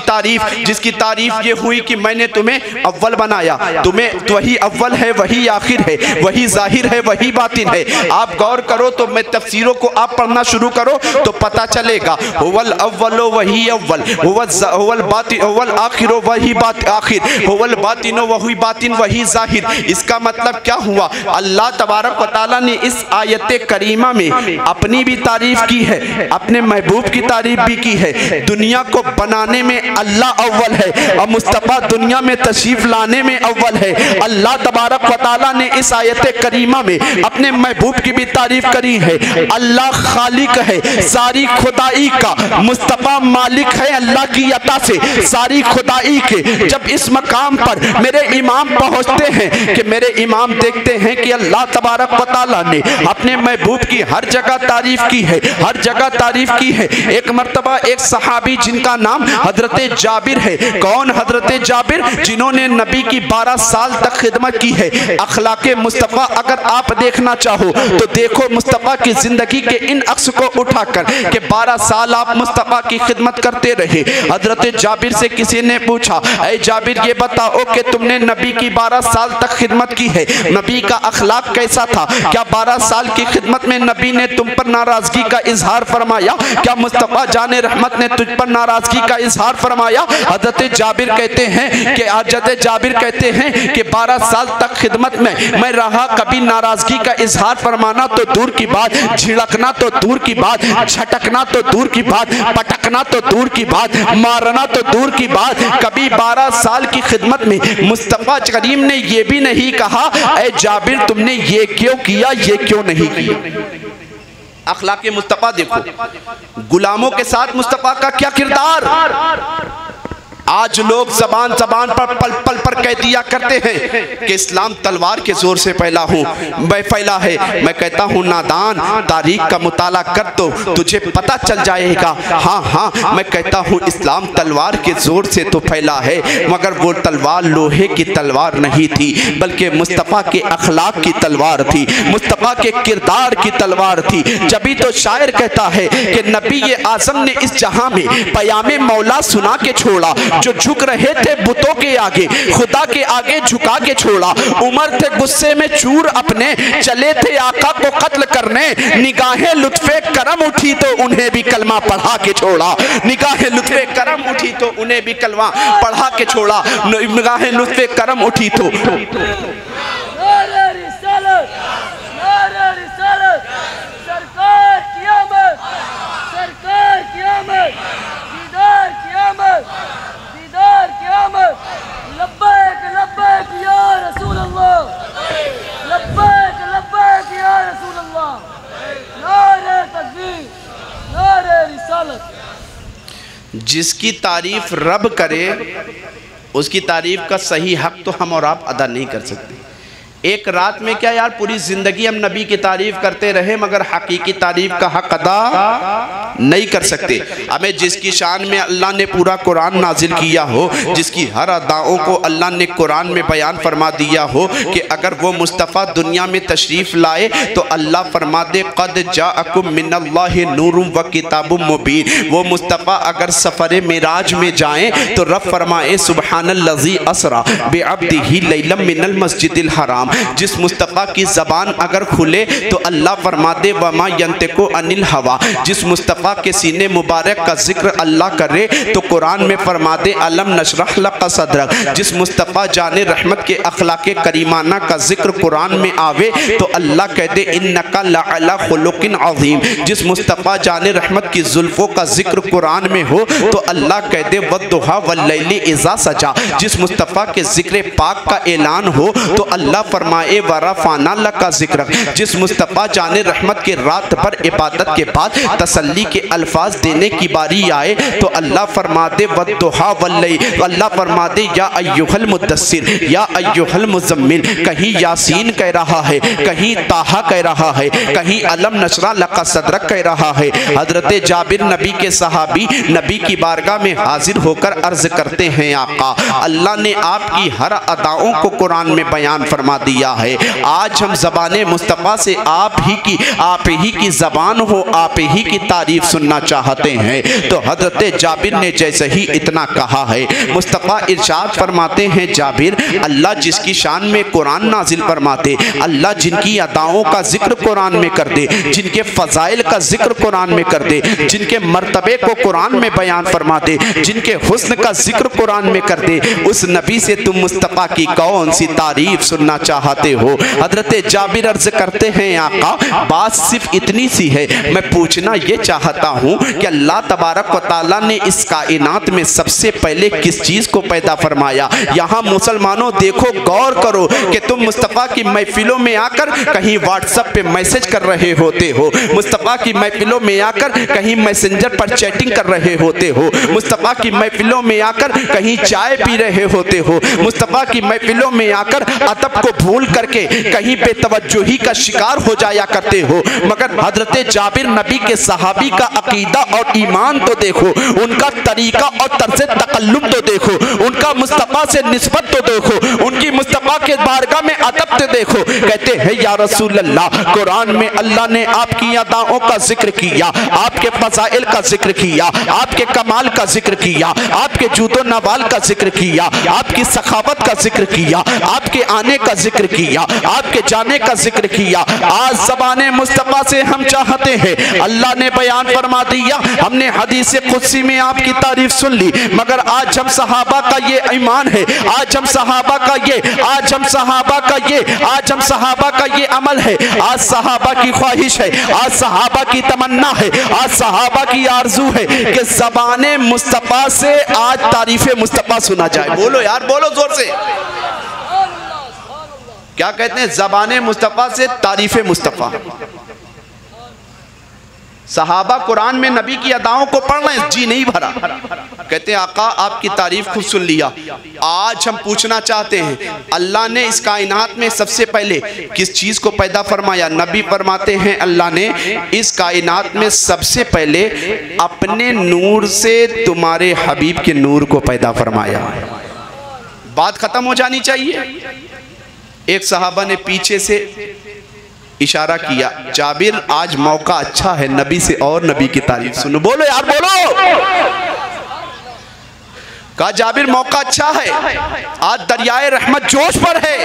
तारीफ ये हुई कि मैंने तुम्हें अव्वल बनाया, तुम्हें वही अव्वल है, वही आखिर है, वही जाहिर है, वही बातिन है। आप गौर करो तो मैं तफसीरों को आप पढ़ना शुरू करो तो पता चलेगा। हुवल अव्वलो वही अव्वल, हुवल बातिन हुवल आखिरो वही आखिर, हुवल बातिनो वही बातिन वही जाहिर। इसका मतलब क्या हुआ? अल्लाह तबारक व तआला ने इस आयत करीमा में अपनी भी तारीफ की है, अपने महबूब की तारीफ भी की है। दुनिया को बनाने में अल्लाह अव्वल है और मुस्तफ़ा दुनिया में तशरीफ लाने में अव्वल है। अल्लाह तबारक व तआला ने इस आयत करीमा में अपने महबूब की भी तारीफ करी है। अल्लाह खालिक है सारी खुदाई का, मुस्तफ़ा मालिक है अल्लाह की अता से सारी खुदाई के। जब इस मकाम पर मेरे इमाम पहुंचते हैं कि मेरे इमाम देखते हैं कि अल्लाह तबारक व तआला ने अपने महबूब की हर जगह तारीफ की है, हर जगह तारीफ की है। एक मर्तबा एक सहाबी जिनका नाम हजरत जाबिर है। कौन हजरत जाबिर? जिन्होंने नबी की 12 साल तक खिदमत की है। अखलाके मुस्तफ़ा अगर आप देखना चाहो तो देखो मुस्तफ़ा की जिंदगी के इन अक्स को उठाकर कि 12 साल आप मुस्तफ़ा की खिदमत करते रहे। हजरत जाबिर से किसी ने पूछा, ऐ जाबिर ये बताओ कि तुमने नबी की 12 साल तक खिदमत की है, नबी का अखलाक कैसा था? क्या 12 साल की खिदमत में नबी ने तुम पर नाराजगी का इजहार फरमाया? क्या मुस्तफ़ा जाने रहमत ने तुझ पर नाराजगी का इजहार फरमाया? हजरत जाबिर कहते हैं कि 12 साल तक खिदमत में मैं रहा, कभी नाराजगी का इजहार फरमाना तो दूर की बात, झिड़कना तो दूर की बात, झटकना तो दूर की बात, पटकना तो दूर की बात, मारना तो दूर की बात। कभी 12 साल की खिदमत में मुस्तफ़ा करीम ने यह भी नहीं कहा, ऐ जाबिर तुमने ये क्यों किया, ये क्यों नहीं किया। अखलाक मुस्तफ़ा देखो, गुलामों के साथ मुस्तफ़ा का क्या किरदार। आज लोग जबान पर पल पर कह दिया करते हैं कि इस्लाम तलवार के जोर से फैला है। मैं कहता हूँ नादान, तारीख का मुताला कर तो तुझे पता चल जाएगा। हाँ, मैं कहता हूँ इस्लाम तलवार के जोर से तो फैला है, मगर वो तलवार लोहे की तलवार नहीं थी, बल्कि मुस्तफ़ा के अखलाक की तलवार थी, मुस्तफ़ा के किरदार की तलवार थी। जभी तो शायर कहता है कि नबी आज़म ने इस जहां में पयामे मौला सुना के छोड़ा, जो झुक रहे थे बुतों के आगे, खुदा के आगे झुका के छोड़ा। उमर थे गुस्से में चूर अपने, चले थे आका को कत्ल करने। निगाहें लुत्फे करम उठी तो उन्हें भी कलमा पढ़ा के छोड़ा। निगाहें लुत्फे करम उठी तो उन्हें भी कलमा पढ़ा के छोड़ा। निगाहें लुत्फे करम उठी तो लब्बैक लब्बैक या रसूल अल्लाह, लब्बैक लब्बैक या रसूल अल्लाह। जिसकी तारीफ रब करे उसकी तारीफ का सही हक तो हम और आप अदा नहीं कर सकते। एक रात में क्या यार, पूरी ज़िंदगी हम नबी की तारीफ़ करते रहे मगर हकीकी तारीफ़ का हक अदा नहीं कर सकते। हमें जिसकी शान में अल्लाह ने पूरा कुरान नाजिल किया हो, जिसकी हर अदाओं को अल्लाह ने कुरान में बयान फरमा दिया हो कि अगर वो मुस्तफ़ा दुनिया में तशरीफ़ लाए तो अल्लाह फरमा दे क़द जाअकुम मिनल्लाहि नूरुम व किताबुम मुबीन। वो मुस्तफ़ा अगर सफ़र मिराज में जाएँ तो रब फरमाए सुब्हानल्लज़ी असरा बिअब्दिही लैलम मिनल मस्जिदिल हराम। जिस मुस्तफ़ा की ज़बान अगर खुले तो अल्लाह फरमा दे वमा यंतिकु अनिल हवा। जिस मुस्तफ़ा के सीने मुबारक का जिक्र अल्लाह करे तो कुरान में फरमा दे अलम नशरह लका सदरक। जिस मुस्तफ़ा जाने रहमत के अखलाक़े करीमाना का जिक्र कुरान में आवे तो अल्लाह कह दे इन्नका लअला खुलुकिन अज़ीम। जिस मुस्तफ़ा जाने रहमत की जुल्फ़ों का जिक्र कुरान में हो तो अल्लाह कह दे वद्दुहा वल्लैलि इज़ा सजा। जिस मुस्तफ़ा के जिक्र पाक का ऐलान हो तो अल्लाह फरमाए वरफ़अना लका ज़िक्र। जिस मुस्तफ़ा जाने रहमत के रात भर इबादत के बाद तसल्ली के अल्फाज देने की बारी आए तो अल्लाह फरमा दे वद्दुहा वल्लैल। अल्लाह फरमा दे या अय्युहल मुद्दस्सिर या अय्युहल मुज़म्मिल। कहीं यासीन कह रहा है, कहीं ताहा कह रहा है, कहीं अलम नशरा लका सदरक कह रहा है। हज़रत जाबिर नबी के सहाबी नबी की बारगाह में हाजिर होकर अर्ज़ करते हैं आका अल्लाह ने आपकी हर अदाओं को कुरान में बयान फरमा दिया है। आज हम ज़बाने मुस्तफ़ा से आप ही की ज़बान हो, आप ही की तारीफ सुनना चाहते हैं। तो हज़रत जाबिर ने जैसे ही इतना कहा है मुस्तफ़ा इरशाद फरमाते हैं जाबिर अल्लाह जिसकी शान में कुरान नाजिल फरमाते, अल्लाह जिनकी अदाओं का जिक्र कुरान में कर दे, जिनके फ़ज़ाइल का जिक्र कुरान में कर दे, जिनके मर्तबे को कुरान में बयान फरमा दे, जिनके हुस्न का जिक्र कुरान में कर दे, उस नबी से तुम मुस्तफ़ा की कौन सी तारीफ सुनना चाहते हो। हज़रत जाबिर अर्ज़ करते हैं आका बात सिर्फ इतनी सी है, मैं पूछना ये चाहता हूँ कि अल्लाह तबारक व तआला ने इस कायनात में सबसे पहले किस चीज़ को पैदा फरमाया। यहाँ मुसलमानों देखो, गौर करो कि तुम मुस्तफ़ा की महफिलों में आकर कहीं व्हाट्सएप पे मैसेज कर रहे होते हो, मुस्तफ़ा की महफिलों में आकर कहीं मैसेंजर पर चैटिंग कर रहे होते हो, मुस्तफ़ा की महफिलों में आकर कहीं चाय पी रहे होते हो, मुस्तफ़ा की महफिलों में आकर अदब को भूल करके कहीं बेतवज्जोही का शिकार हो जाया करते हो। मगर हज़रत जाबिर नबी के सहाबी का अकीदा और ईमान तो देखो, उनका तरीका और तर्ज़ तकल्लुम तो देखो, उनका मुस्तफ़ा से निस्बत तो देखो, उनकी मुस्तफ़ा के बारगाह में अदब तो देखो। कहते हैं या रसूल अल्लाह, कुरान में अल्लाह ने आपकी अदाओं का जिक्र किया, आपके फ़ज़ाइल का जिक्र किया, आपके कमाल का जिक्र किया, आपके जूदो नवाल का जिक्र किया, आपकी सखावत का जिक्र किया, आपके आने का जिक्र किया, आपके जाने का जिक्र किया। आज ज़बाने मुस्तफ़ा से हम चाहते हैं, अल्लाह ने बयान फरमा दिया, हमने हदीस कुदसी में आपकी तारीफ सुन ली, मगर आज हम सहाबा का ये ईमान है, आज हम सहाबा का ये, आज हम सहाबा का ये, आज हम सहाबा का ये अमल है, आज सहाबा की ख्वाहिश है, आज सहाबा की तमन्ना है, आज सहाबा की आरजू है कि ज़बाने मुस्तफ़ा से आज तारीफ़ मुस्तफ़ा सुना जाए। बोलो यार, बोलो जोर से, क्या कहते हैं? ज़बाने मुस्तफ़ा से तारीफ़ मुस्तफ़ा। सहाबा कुरान में नबी की अदाओं को पढ़ रहे हैं, जी नहीं भरा। कहते हैं आका आपकी तारीफ खूब सुन लिया, आज हम पूछना चाहते हैं अल्लाह ने इस कायनात में सबसे पहले किस चीज़ को पैदा फरमाया? नबी फरमाते हैं अल्लाह ने इस कायनात में सबसे पहले अपने नूर से तुम्हारे हबीब के नूर को पैदा फरमाया। बात ख़त्म हो जानी चाहिए। एक सहाबा ने पीछे से इशारा किया, जाबिर आज मौका अच्छा है नबी से और नबी की तारीफ सुनो। बोलो यार, बोलो। कहा जाबिर मौका अच्छा है, आज दरियाए रहमत जोश पर है,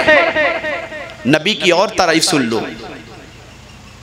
नबी की और तारीफ सुन लो।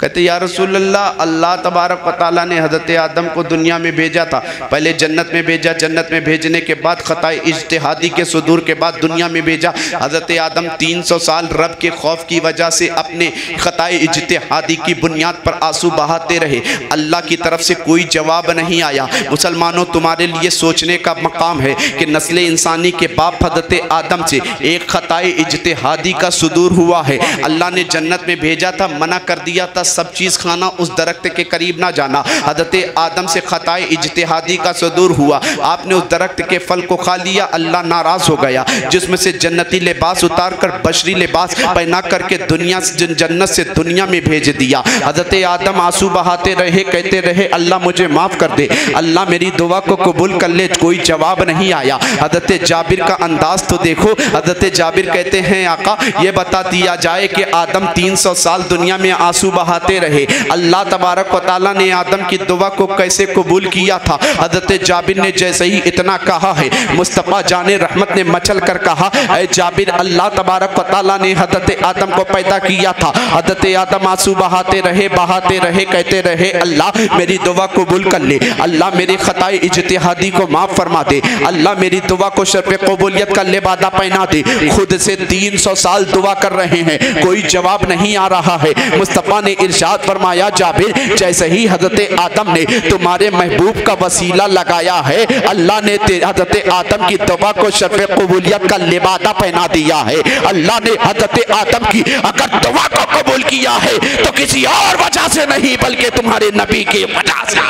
कहते या रसूल अल्लाह, अल्लाह तबारक व तआला ने हज़रत आदम को दुनिया में भेजा था, पहले जन्नत में भेजा, जन्नत में भेजने के बाद ख़ताए इज्तिहादी के सुदूर के बाद दुनिया में भेजा। हज़रत आदम 300 साल रब के खौफ की वजह से अपने ख़ताए इज्तिहादी की बुनियाद पर आंसू बहाते रहे, अल्लाह की तरफ से कोई जवाब नहीं आया। मुसलमानों तुम्हारे लिए सोचने का मकाम है कि नस्ल इंसानी के बाप हज़रत आदम से एक ख़ताए इज्तिहादी का सुदूर हुआ है। अल्लाह ने जन्नत में भेजा था, मना कर दिया था सब चीज़ खाना, उस दरख्त के करीब ना जाना। हज़रत आदम से ख़ताए इज्तिहादी का सदूर हुआ, आपने उस दरख्त के फल को खा लिया, अल्लाह नाराज़ हो गया, जिसमें से जन्नती लिबास उतार कर बशरी लिबास पहना करके दुनिया जन्नत से दुनिया में भेज दिया। हज़रत आदम आंसू बहाते रहे, कहते रहे अल्लाह मुझे माफ़ कर दे, अल्लाह मेरी दुआ को कबूल कर ले। कोई जवाब नहीं आया। हज़रत जाबिर का अंदाज तो देखो। हज़रत जाबिर कहते हैं आका ये बता दिया जाए कि आदम 300 साल दुनिया में आंसू बहाते रहे, अल्लाह तबारक व तआला ने आदम की दुआ को कैसे कबूल किया था? हज़रत जाबिर ने जैसे ही इतना कहा है, मुस्तफ़ा जाने रहमत ने मचल कर कहा, ऐ जाबिर, अल्लाह तबारक व तआला ने हज़रत आदम को पैदा किया था। हज़रत आदम आंसू बहाते रहे, कहते रहे अल्लाह मेरी दुआ कबूल कर ले, अल्लाह मेरी ख़ताए इज्तिहादी को माफ़ फरमा दे, अल्लाह मेरी दुआ को शर्फ़ कबूलियत का लिबादा पहना दे। खुद से 300 साल दुआ कर रहे हैं, कोई जवाब नहीं आ रहा है। मुस्तफ़ा ने इरशाद फरमाया, जाबिर जैसे ही हज़रत आदम ने तुम्हारे महबूब का वसीला लगाया है, अल्लाह ने हज़रत आदम की दुआ को शर्फ़ कबूलियत का लिबादा पहना दिया है। अल्लाह ने हज़रत आदम की अगर दुआ को कबूल किया है तो किसी और वजह से नहीं, बल्कि तुम्हारे नबी की वजह से।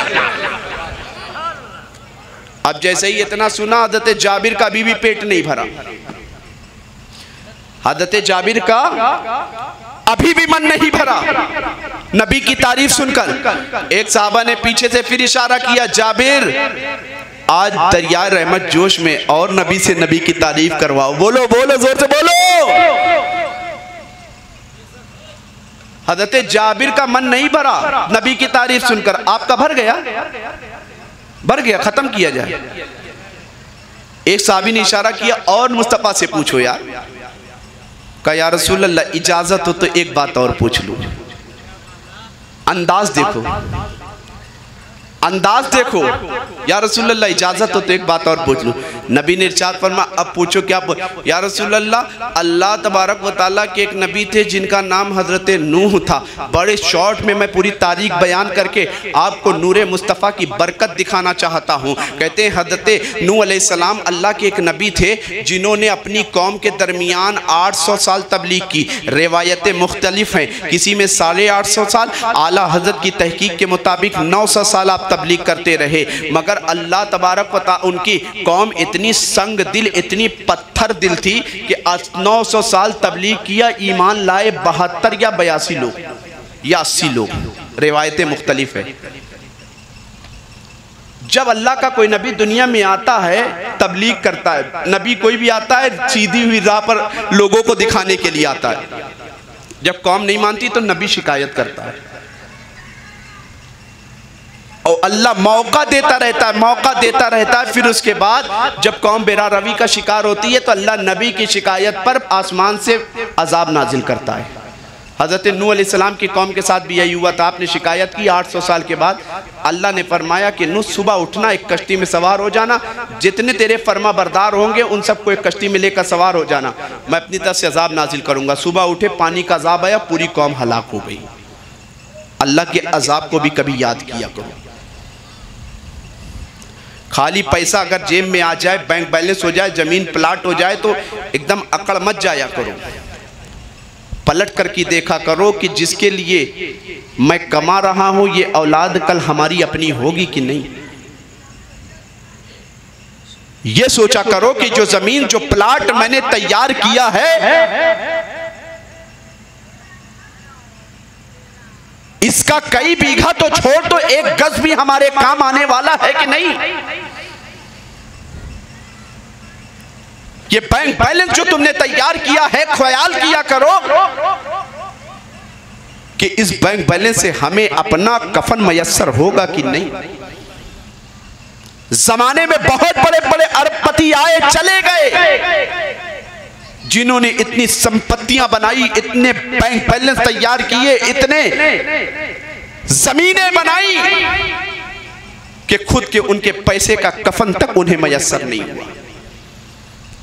अब जैसे ही इतना सुना, हज़रत जाबिर का अभी भी पेट नहीं भरा। हज़रत जाबिर का अभी भी मन नहीं भरा नबी की तारीफ सुनकर। एक साहबा ने पीछे से फिर इशारा किया, जाबिर आज दरिया रहमत जोश में और नबी से नबी की तारीफ करवाओ। बोलो बोलो, जोर से बोलो। हज़रत जाबिर का मन नहीं भरा नबी की तारीफ सुनकर। आपका भर गया, भर गया, खत्म किया जाए। एक साहबी ने इशारा किया, और मुस्तफ़ा से पूछो यार। कहा या रसूल अल्लाह इजाजत हो तो एक बात और पूछ लूं। अंदाज देखो, अंदाज देखो, या रसूल अल्लाह इजाजत हो तो एक बात और पूछ लूं। नबी ने इरशाद फरमा, अब पूछो क्या? या रसूल अल्लाह, अल्लाह तबारक व तआला के एक नबी थे जिनका नाम हज़रत नूह था। बड़े शॉर्ट में मैं पूरी तारीख बयान करके आपको नूरे मुस्तफ़ा की बरकत दिखाना चाहता हूँ। कहते हैं हज़रत नूह अलैहिस्सलाम अल्लाह के एक नबी थे जिन्होंने अपनी कौम के दरमियान 800 साल तबलीग की। रिवायतें मुख्तलिफ हैं, किसी में 850 साल, आला हज़रत की तहकीक के मुताबिक 900 साल आप तबलीग करते रहे। मगर अल्लाह तबारक व तआला, उनकी कौम इतनी संग दिल, इतनी पत्थर दिल थी कि 900 साल तबलीग किया, ईमान लाए 72 या 82 लोग या 80 लोग, रिवायतें मुख्तलिफ है। जब अल्लाह का कोई नबी दुनिया में आता है, तबलीग करता है, नबी कोई भी आता है सीधी हुई राह पर लोगों को दिखाने के लिए आता है। जब कौम नहीं मानती तो नबी शिकायत करता है, और अल्लाह मौका देता रहता है, मौका देता रहता है। फिर उसके बाद जब कौम बेरा रवी का शिकार होती है तो अल्लाह नबी की शिकायत पर आसमान से अजाब नाजिल करता है। हज़रत नूह अलैहिस्सलाम की कौम के साथ भी यही हुआ था। आपने शिकायत की 800 साल के बाद अल्लाह ने फरमाया कि नूह सुबह उठना, एक कश्ती में सवार हो जाना, जितने तेरे फरमा बरदार होंगे उन सबको एक कश्ती में लेकर सवार हो जाना, मैं अपनी तरफ से अजाब नाजिल करूँगा। सुबह उठे, पानी का अजाब आया, पूरी कौम हलाक हो गई। अल्लाह के अजाब को भी कभी याद किया करो। खाली पैसा अगर जेब में आ जाए, बैंक बैलेंस हो जाए, जमीन प्लाट हो जाए तो एकदम अकड़ मत जाया करो। पलट कर के देखा करो कि जिसके लिए मैं कमा रहा हूं ये औलाद कल हमारी अपनी होगी कि नहीं। ये सोचा करो कि जो जमीन, जो प्लाट मैंने तैयार किया है, इसका कई बीघा तो छोड़ तो एक गज भी हमारे काम आने वाला है कि नहीं। ये बैंक बैलेंस जो तुमने तैयार किया है, ख्याल किया करो कि इस बैंक बैलेंस से हमें अपना कफन मयस्सर होगा कि नहीं। जमाने में बहुत बड़े बड़े अरबपति आए चले गए, जिन्होंने इतनी संपत्तियां बनाई, इतने बैंक बैलेंस तैयार किए, इतने जमीनें बनाई कि खुद के उनके पैसे का कफन तक उन्हें मयस्सर नहीं हुआ।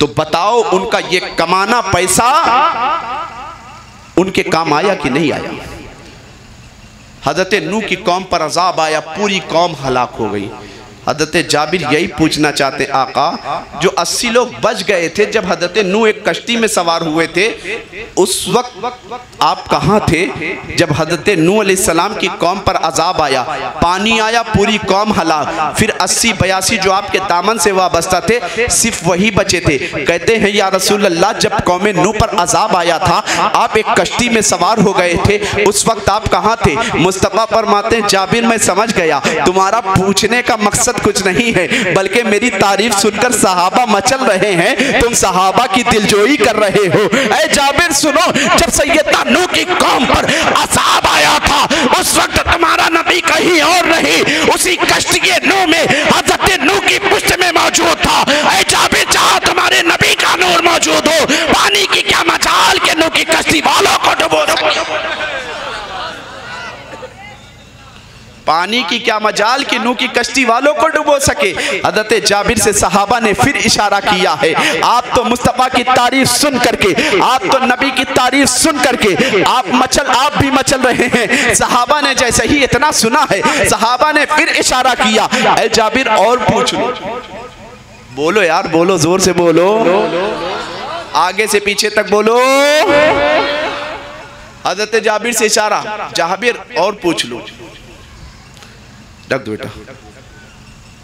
तो बताओ उनका ये कमाना पैसा उनके काम आया कि नहीं आया। हज़रत नूह की कौम पर अजाब आया, पूरी कौम हलाक हो गई। हजरत जाबिर यही पूछना चाहते आका, जो 80 लोग बच गए थे जब हजरत नूह एक कश्ती में सवार हुए थे, उस वक्त आप कहाँ थे जब हजरत नूह अलैहिस्सलाम की कौम पर अजाब आया, पानी आया, पूरी कौम हलाक, फिर 80-82 जो आपके दामन से वाबस्ता थे सिर्फ वही बचे थे। कहते हैं या रसूल अल्लाह, जब कौम नूह पर अजाब आया था आप एक कश्ती में सवार हो गए थे, उस वक्त आप कहाँ थे? मुस्तफा फरमाते हैं जाबिर मैं समझ गया तुम्हारा पूछने का मकसद कुछ नहीं है, बल्कि मेरी तारीफ सुनकर सहाबा मचल रहे हैं, तुम सहाबा की दिलजोई कर रहे हो। ऐ जाबिर सुनो, जब सैयदना नूह की कौम पर अज़ाब आया था उस वक्त तुम्हारा नबी कहीं और नहीं, उसी कश्ती नूह में हजरत नूह की पुष्ट में मौजूद था। ऐ जाबिर, जहां तुम्हारे नबी का नूर मौजूद हो, पानी की क्या मजाल के नूह की कश्ती वालों को डुबो सके, पानी की क्या मजाल कि नूह की कश्ती वालों को डुबो सके। हजरत जाबिर से सहाबा ने फिर इशारा किया है, आप तो मुस्तफा की तारीफ सुन करके, आप तो नबी की तारीफ सुन करके आप भी मचल रहे हैं। सहाबा ने जैसे ही इतना सुना है, सहाबा ने फिर इशारा किया, ऐ जाबिर और पूछ लो। बोलो यार, बोलो, जोर से बोलो, आगे से पीछे तक बोलो। हजरत जाबिर से इशारा, जाबिर और पूछ लो, रख दो बेटा।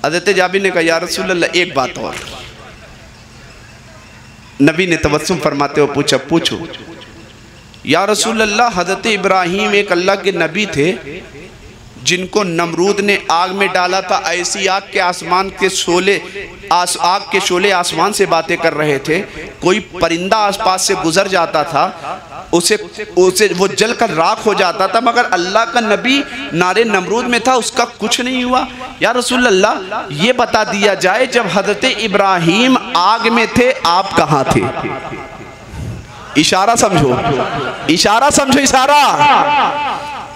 हज़रत जाबिर ने कहा या रसूल अल्लाह एक बात और। नबी ने तबस्सुम फरमाते हुए पूछा, पूछो। या रसूल अल्लाह, हज़रत इब्राहीम एक अल्लाह के नबी थे जिनको नमरूद ने आग में डाला था, ऐसी आग के शोले आसमान से बातें कर रहे थे, कोई परिंदा आसपास से गुजर जाता था उसे वो जल कर राख हो जाता था, मगर अल्लाह का नबी नारे नमरूद में था, उसका कुछ नहीं हुआ। या रसूल अल्लाह ये बता दिया जाए, जब हज़रत इब्राहीम आग में थे आप कहाँ थे? इशारा समझो, इशारा समझो, इशारा।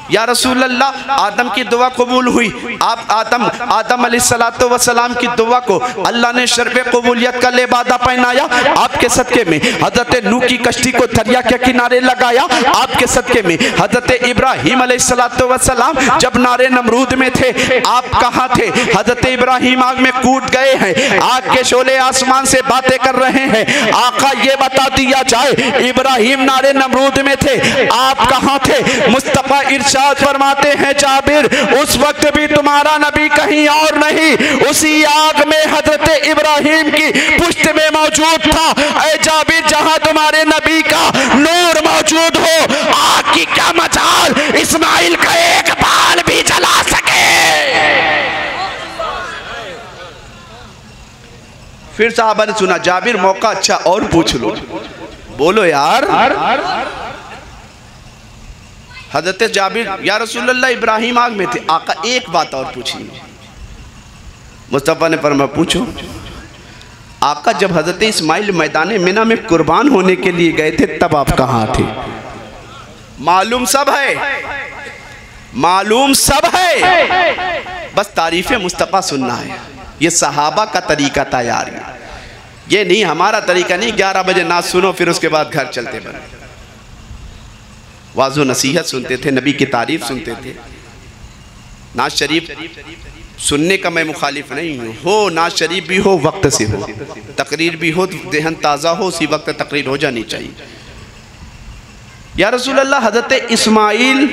या रसूल अल्लाह, आदम की दुआ कबूल हुई, आप आदम अलैहिस्सलातु वस्सलाम की दुआ को अल्लाह ने शर्फ़े कबूलियत का लेबादा पहनाया, आपके सदके में हजरत नूह की कश्ती को दरिया के किनारे लगाया, आपके सदके में हजरत इब्राहीम अलैहिस्सलातु वस्सलाम जब नारे नमरूद में थे आप कहाँ थे? हजरत इब्राहीम आग में कूद गए हैं, आग के शोले आसमान से बातें कर रहे हैं। आका ये बता दिया जाए, इब्राहीम नारे नमरूद में थे, आप कहाँ थे? मुस्तफा फरमाते हैं जाबिर, उस वक्त भी तुम्हारा नबी कहीं और नहीं, उसी आग में हजरत इब्राहीम की पुष्ट में मौजूद था। ऐ जाबिर, जहां तुम्हारे नबी का नूर मौजूद हो, आग की क्या मजाल इस्माइल का एक बाल भी जला सके। फिर साहबा ने सुना, जाबिर मौका अच्छा और पूछ लो। बोलो यार। हजरत जाबिर, या रसूल अल्लाह इब्राहीम आग में थे, आका एक बात और पूछिए। मुस्तफा ने फरमाया पूछो। आका, जब हजरत इस्माइल मैदान मिना में कुर्बान होने के लिए गए थे तब आप कहाँ थे? मालूम सब है, मालूम सब है, बस तारीफ़े मुस्तफा सुनना है। ये सहाबा का तरीका था यार, ये नहीं हमारा तरीका नहीं। 11 बजे नाच सुनो फिर उसके बाद घर चलते बने। वाज़ो नसीहत सुनते थे, नबी की तारीफ सुनते थे। नाज शरीफ सुनने का मैं मुखालिफ नहीं हूँ, हो नाज शरीफ भी हो, वक्त से हो, तकरीर भी हो, देहन ताज़ा हो, उसी वक्त तकरीर हो जानी चाहिए। या रसूल अल्लाह, हज़रत इस्माइल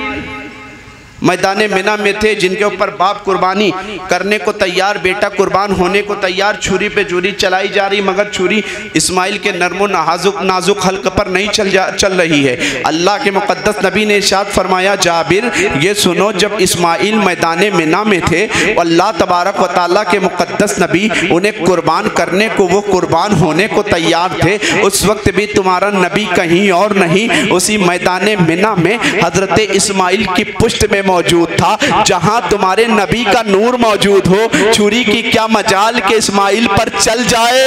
मैदान मिना में थे, जिनके ऊपर बाप कुर्बानी करने को तैयार, बेटा कुर्बान होने को तैयार, छुरी पे छुरी चलाई जा रही, मगर छुरी इस्माइल के नरमो नाजुक हल्क पर नहीं चल रही है। अल्लाह के मुक़द्दस नबी ने इरशाद फरमाया, जाबिर ये सुनो, जब इस्माइल मैदान मिना में थे, अल्लाह तबारक व तआला के मुक़द्दस नबी उन्हें कुर्बान करने को, वो कुर्बान होने को तैयार थे, उस वक्त भी तुम्हारा नबी कहीं और नहीं, उसी मैदान मिना में हज़रत इस्माइल की पुष्ट में मौजूद था। जहां तुम्हारे नबी का नूर मौजूद हो, छुरी की क्या मजाल के इस्माइल पर चल जाए।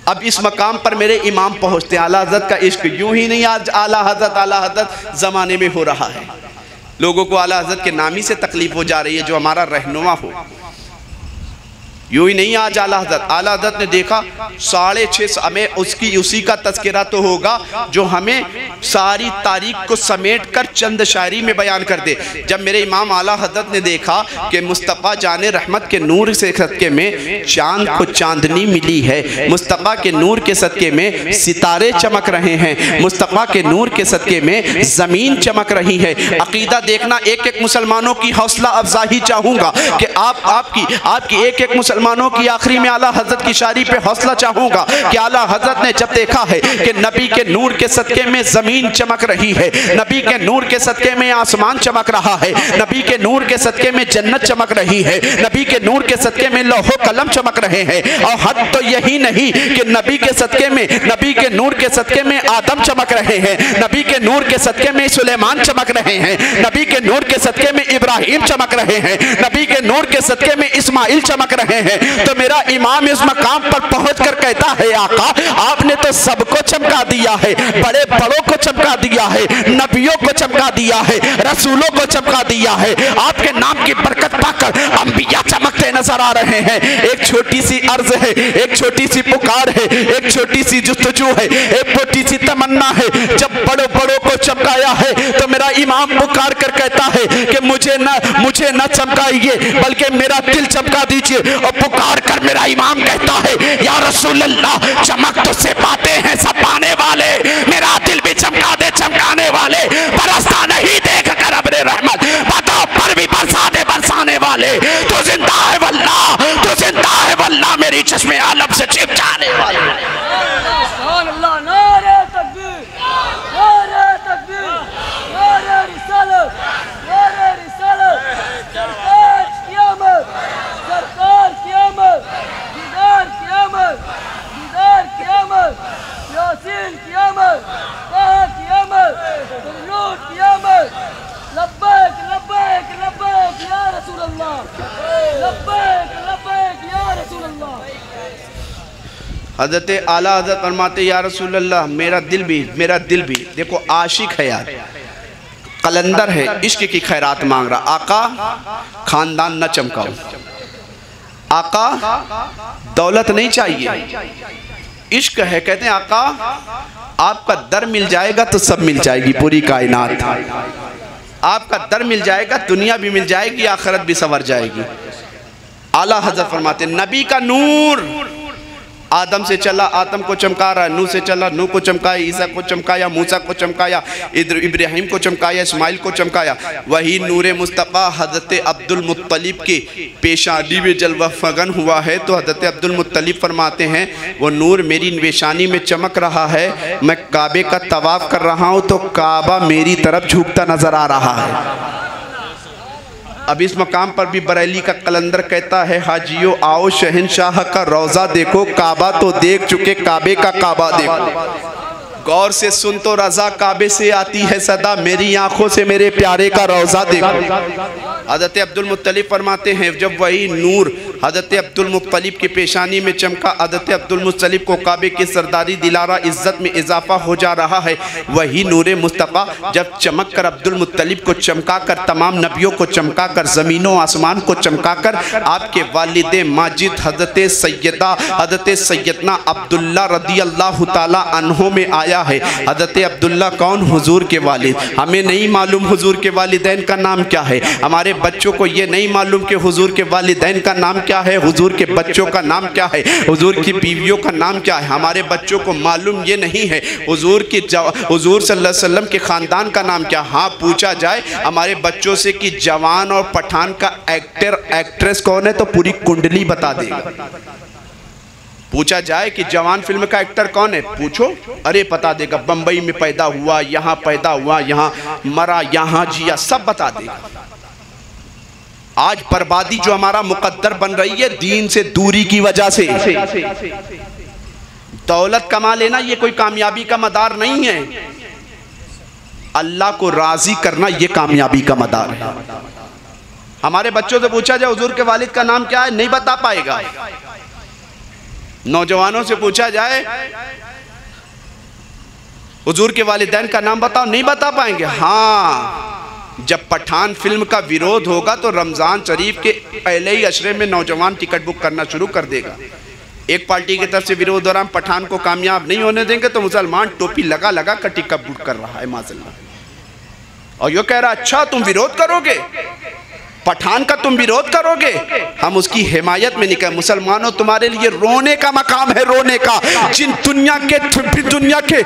अब इस मकाम पर मेरे इमाम पहुंचते, आला हज़रत का इश्क यूं ही नहीं आज आला हज़रत ज़माने में हो रहा है। लोगों को आला हज़रत के नामी से तकलीफ हो जा रही है, जो हमारा रहनुमा हो। यूं ही नहीं आज आला हज़रत ने देखा 6.5 हमें उसकी उसी का तज़किरा तो होगा जो हमें सारी तारीख को समेट कर चंद शायरी में बयान कर दे। जब मेरे इमाम आला हज़रत ने देखा कि मुस्तफ़ा जाने रहमत के नूर से सदके में चांद को चांदनी मिली है, मुस्तफ़ा के नूर के सदके में सितारे चमक रहे हैं, मुस्तफ़ा के नूर के सदके में ज़मीन चमक रही है। अकीदा देखना, एक एक मुसलमानों की हौसला अफजाही चाहूँगा कि आपकी एक एक मुसलमानों की आखिरी में आला हज़रत की शायरी पे हौसला चाहूँगा कि आला हज़रत ने जब देखा है कि नबी के नूर के सदके में ज़मीन चमक रही है, नबी के नूर के सदके में आसमान चमक रहा है, नबी के नूर के सदके में जन्नत चमक रही है, नबी के नूर के सदके में लौहो कलम चमक रहे हैं। और हद तो यही नहीं कि नबी के सदके में, नबी के नूर के सदके में आदम चमक रहे हैं, नबी के नूर के सदके में सुलेमान चमक रहे हैं, नबी के नूर के सदके में इब्राहिम चमक रहे हैं, नबी के नूर के सदके में इस्माइल चमक रहे हैं। तो मेरा इमाम इस मकाम पर पहुंचकर कहता है, आका आपने तो सबको चमका दिया है, बड़े बड़ों को चमका दिया है, नबियों को चमका दिया है, रसूलों को चमका दिया है। आपके नाम की बरकत पाकर अंबिया चमकते नजर आ रहे हैं। एक छोटी सी अर्ज है, एक छोटी सी पुकार है, एक छोटी सी जुस्तजू है, एक छोटी सी तमन्ना है। जब बड़ों बड़ों को चमकाया है तो मेरा इमाम पुकार कर कहता है कि मुझे न चमकाइए बल्कि मेरा दिल चमका दीजिए। और पुकार कर मेरा इमाम कहता है, या रसूल अल्लाह चमक तुझसे पाते हैं सब पाने वाले, मेरा दिल भी चमका दे चमकाने वाले, बरसता नहीं देख कर अब्रे रहमत, बातों पर भी बरसा दे बरसाने वाले। तू जिंदा है वल्लाह, तू जिंदा है वल्लाह, मेरी चश्मे आलम से छिप जाने वाले। हज़रत आला हज़रत फरमाते, या रसूल अल्लाह मेरा दिल भी देखो आशिक है यार, कलंदर है, इश्क की खैरात मांग रहा। आका खानदान न चमकाओ, आका दौलत नहीं चाहिए, इश्क है। कहते हैं आका आपका दर मिल जाएगा तो सब मिल जाएगी पूरी कायनात, आपका दर मिल जाएगा दुनिया भी मिल जाएगी आखिरत भी संवर जाएगी। आला हज़रत फरमाते, नबी का नूर आदम से चला, आदम को चमका रहा है, नूह से चला, नूह को चमकाया, ईसा को चमकाया, मूसा को चमकाया, इब्राहिम को चमकाया, इस्माइल को चमकाया। वही नूर मुस्तफ़ा हज़रत अब्दुल मुत्तलिब के पेशानी में जलवा फगन हुआ है। तो हज़रत अब्दुल मुत्तलिब फरमाते हैं, वो नूर मेरी पेशानी में चमक रहा है, मैं काबे का तवाफ़ कर रहा हूँ तो काबा मेरी तरफ झुकता नज़र आ रहा है। अब इस मकाम पर भी बरेली का कलंदर कहता है, हाजियो आओ शहनशाह का रोज़ा देखो, काबा तो देख चुके काबे का काबा देखो, गौर से सुन तो रज़ा काबे से आती है सदा, मेरी आंखों से मेरे प्यारे का रोज़ा देखो। हज़रत अब्दुल मुत्तलिब फरमाते हैं, जब वही नूर हज़रत अब्दुल मुत्तलिब की पेशानी में चमका, हज़रत अब्दुल मुत्तलिब को काबे की सरदारी दिलारा, इज़्ज़त में इजाफा हो जा रहा है। वही नूर मुस्तफ़ा जब चमक कर अब्दुल मुत्तलिब को चमका कर, तमाम नबियों को चमका कर, ज़मीनों आसमान को चमका कर, आपके वालिद माजिद हज़रत सैयदना अब्दुल्ला रदी अल्लाह ताला अन्हो में आया है। हज़रत अब्दुल्ला कौन? हुजूर के वालिद। हमें नहीं मालूम हुजूर के वालिदैन का नाम क्या है, हमारे बच्चों को ये नहीं मालूम कि हुजूर के वालिदैन का नाम क्या है, हुजूर के बच्चों का नाम क्या है, हुजूर की बीवियों का नाम क्या है। हमारे बच्चों को मालूम ये नहीं है हुजूर सल्लल्लाहु अलैहि वसल्लम के ख़ानदान का नाम क्या। हाँ, पूछा जाए हमारे बच्चों से कि जवान और पठान का एक्टर एक्ट्रेस कौन है तो पूरी कुंडली बता देगा। पूछा जाए कि जवान फिल्म का एक्टर कौन है, पूछो, अरे पता देगा, बंबई में पैदा हुआ, यहाँ पैदा हुआ, यहाँ मरा, यहाँ जिया, सब बता देगा। आज बर्बादी जो हमारा मुकद्दर बन रही है दीन से दूरी की वजह से। दौलत कमा लेना ये कोई कामयाबी का मदार नहीं है, अल्लाह को राजी करना ये कामयाबी का मदार है। हमारे बच्चों से पूछा जाए हुजूर के वालिद का नाम क्या है, नहीं बता पाएगा। नौजवानों से पूछा जाए हुजूर के वालिदैन का नाम बताओ, नहीं बता पाएंगे। हाँ, जब पठान फिल्म का विरोध होगा तो रमज़ान शरीफ के पहले ही अशरे में नौजवान टिकट बुक करना शुरू कर देगा। एक पार्टी की तरफ से विरोध हो रहा, हम पठान को कामयाब नहीं होने देंगे, तो मुसलमान टोपी लगा लगा कर टिकट बुक कर रहा है माज़ल्लाह। और यो कह रहा अच्छा तुम विरोध करोगे, पठान का तुम विरोध करोगे, हम उसकी हिमायत में निकल। मुसलमानों तुम्हारे लिए रोने का मकाम है, रोने का। जिन दुनिया के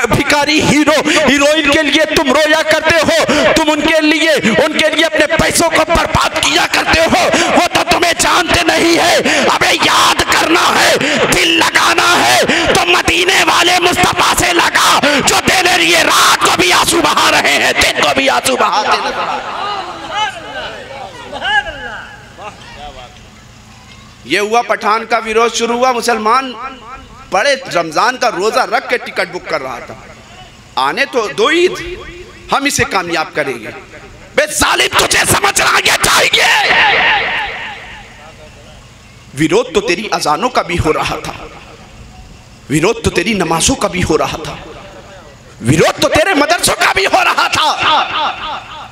भिखारी हीरो हीरोइन के लिए तुम रोया करते हो, तुम उनके लिए अपने पैसों को बर्बाद किया करते हो, वो तो तुम्हें जानते नहीं है। अबे याद करना है, दिल लगाना है तो मदीने वाले मुस्तफा से लगा, जो तेरे लिए रात को भी आंसू बहा रहे हैं, दिन को भी आंसू बहाते हैं। ये हुआ पठान का विरोध शुरू हुआ, मुसलमान बड़े रमजान का रोजा रख के टिकट बुक कर रहा था। आने तो दो ईद, हम इसे कामयाब करेंगे। बे जालिम तुझे समझना चाहिए, विरोध तो तेरी अजानों का भी हो रहा था, विरोध तो तेरी नमाजों का भी हो रहा था, विरोध तो तेरे मदरसों का भी हो रहा था।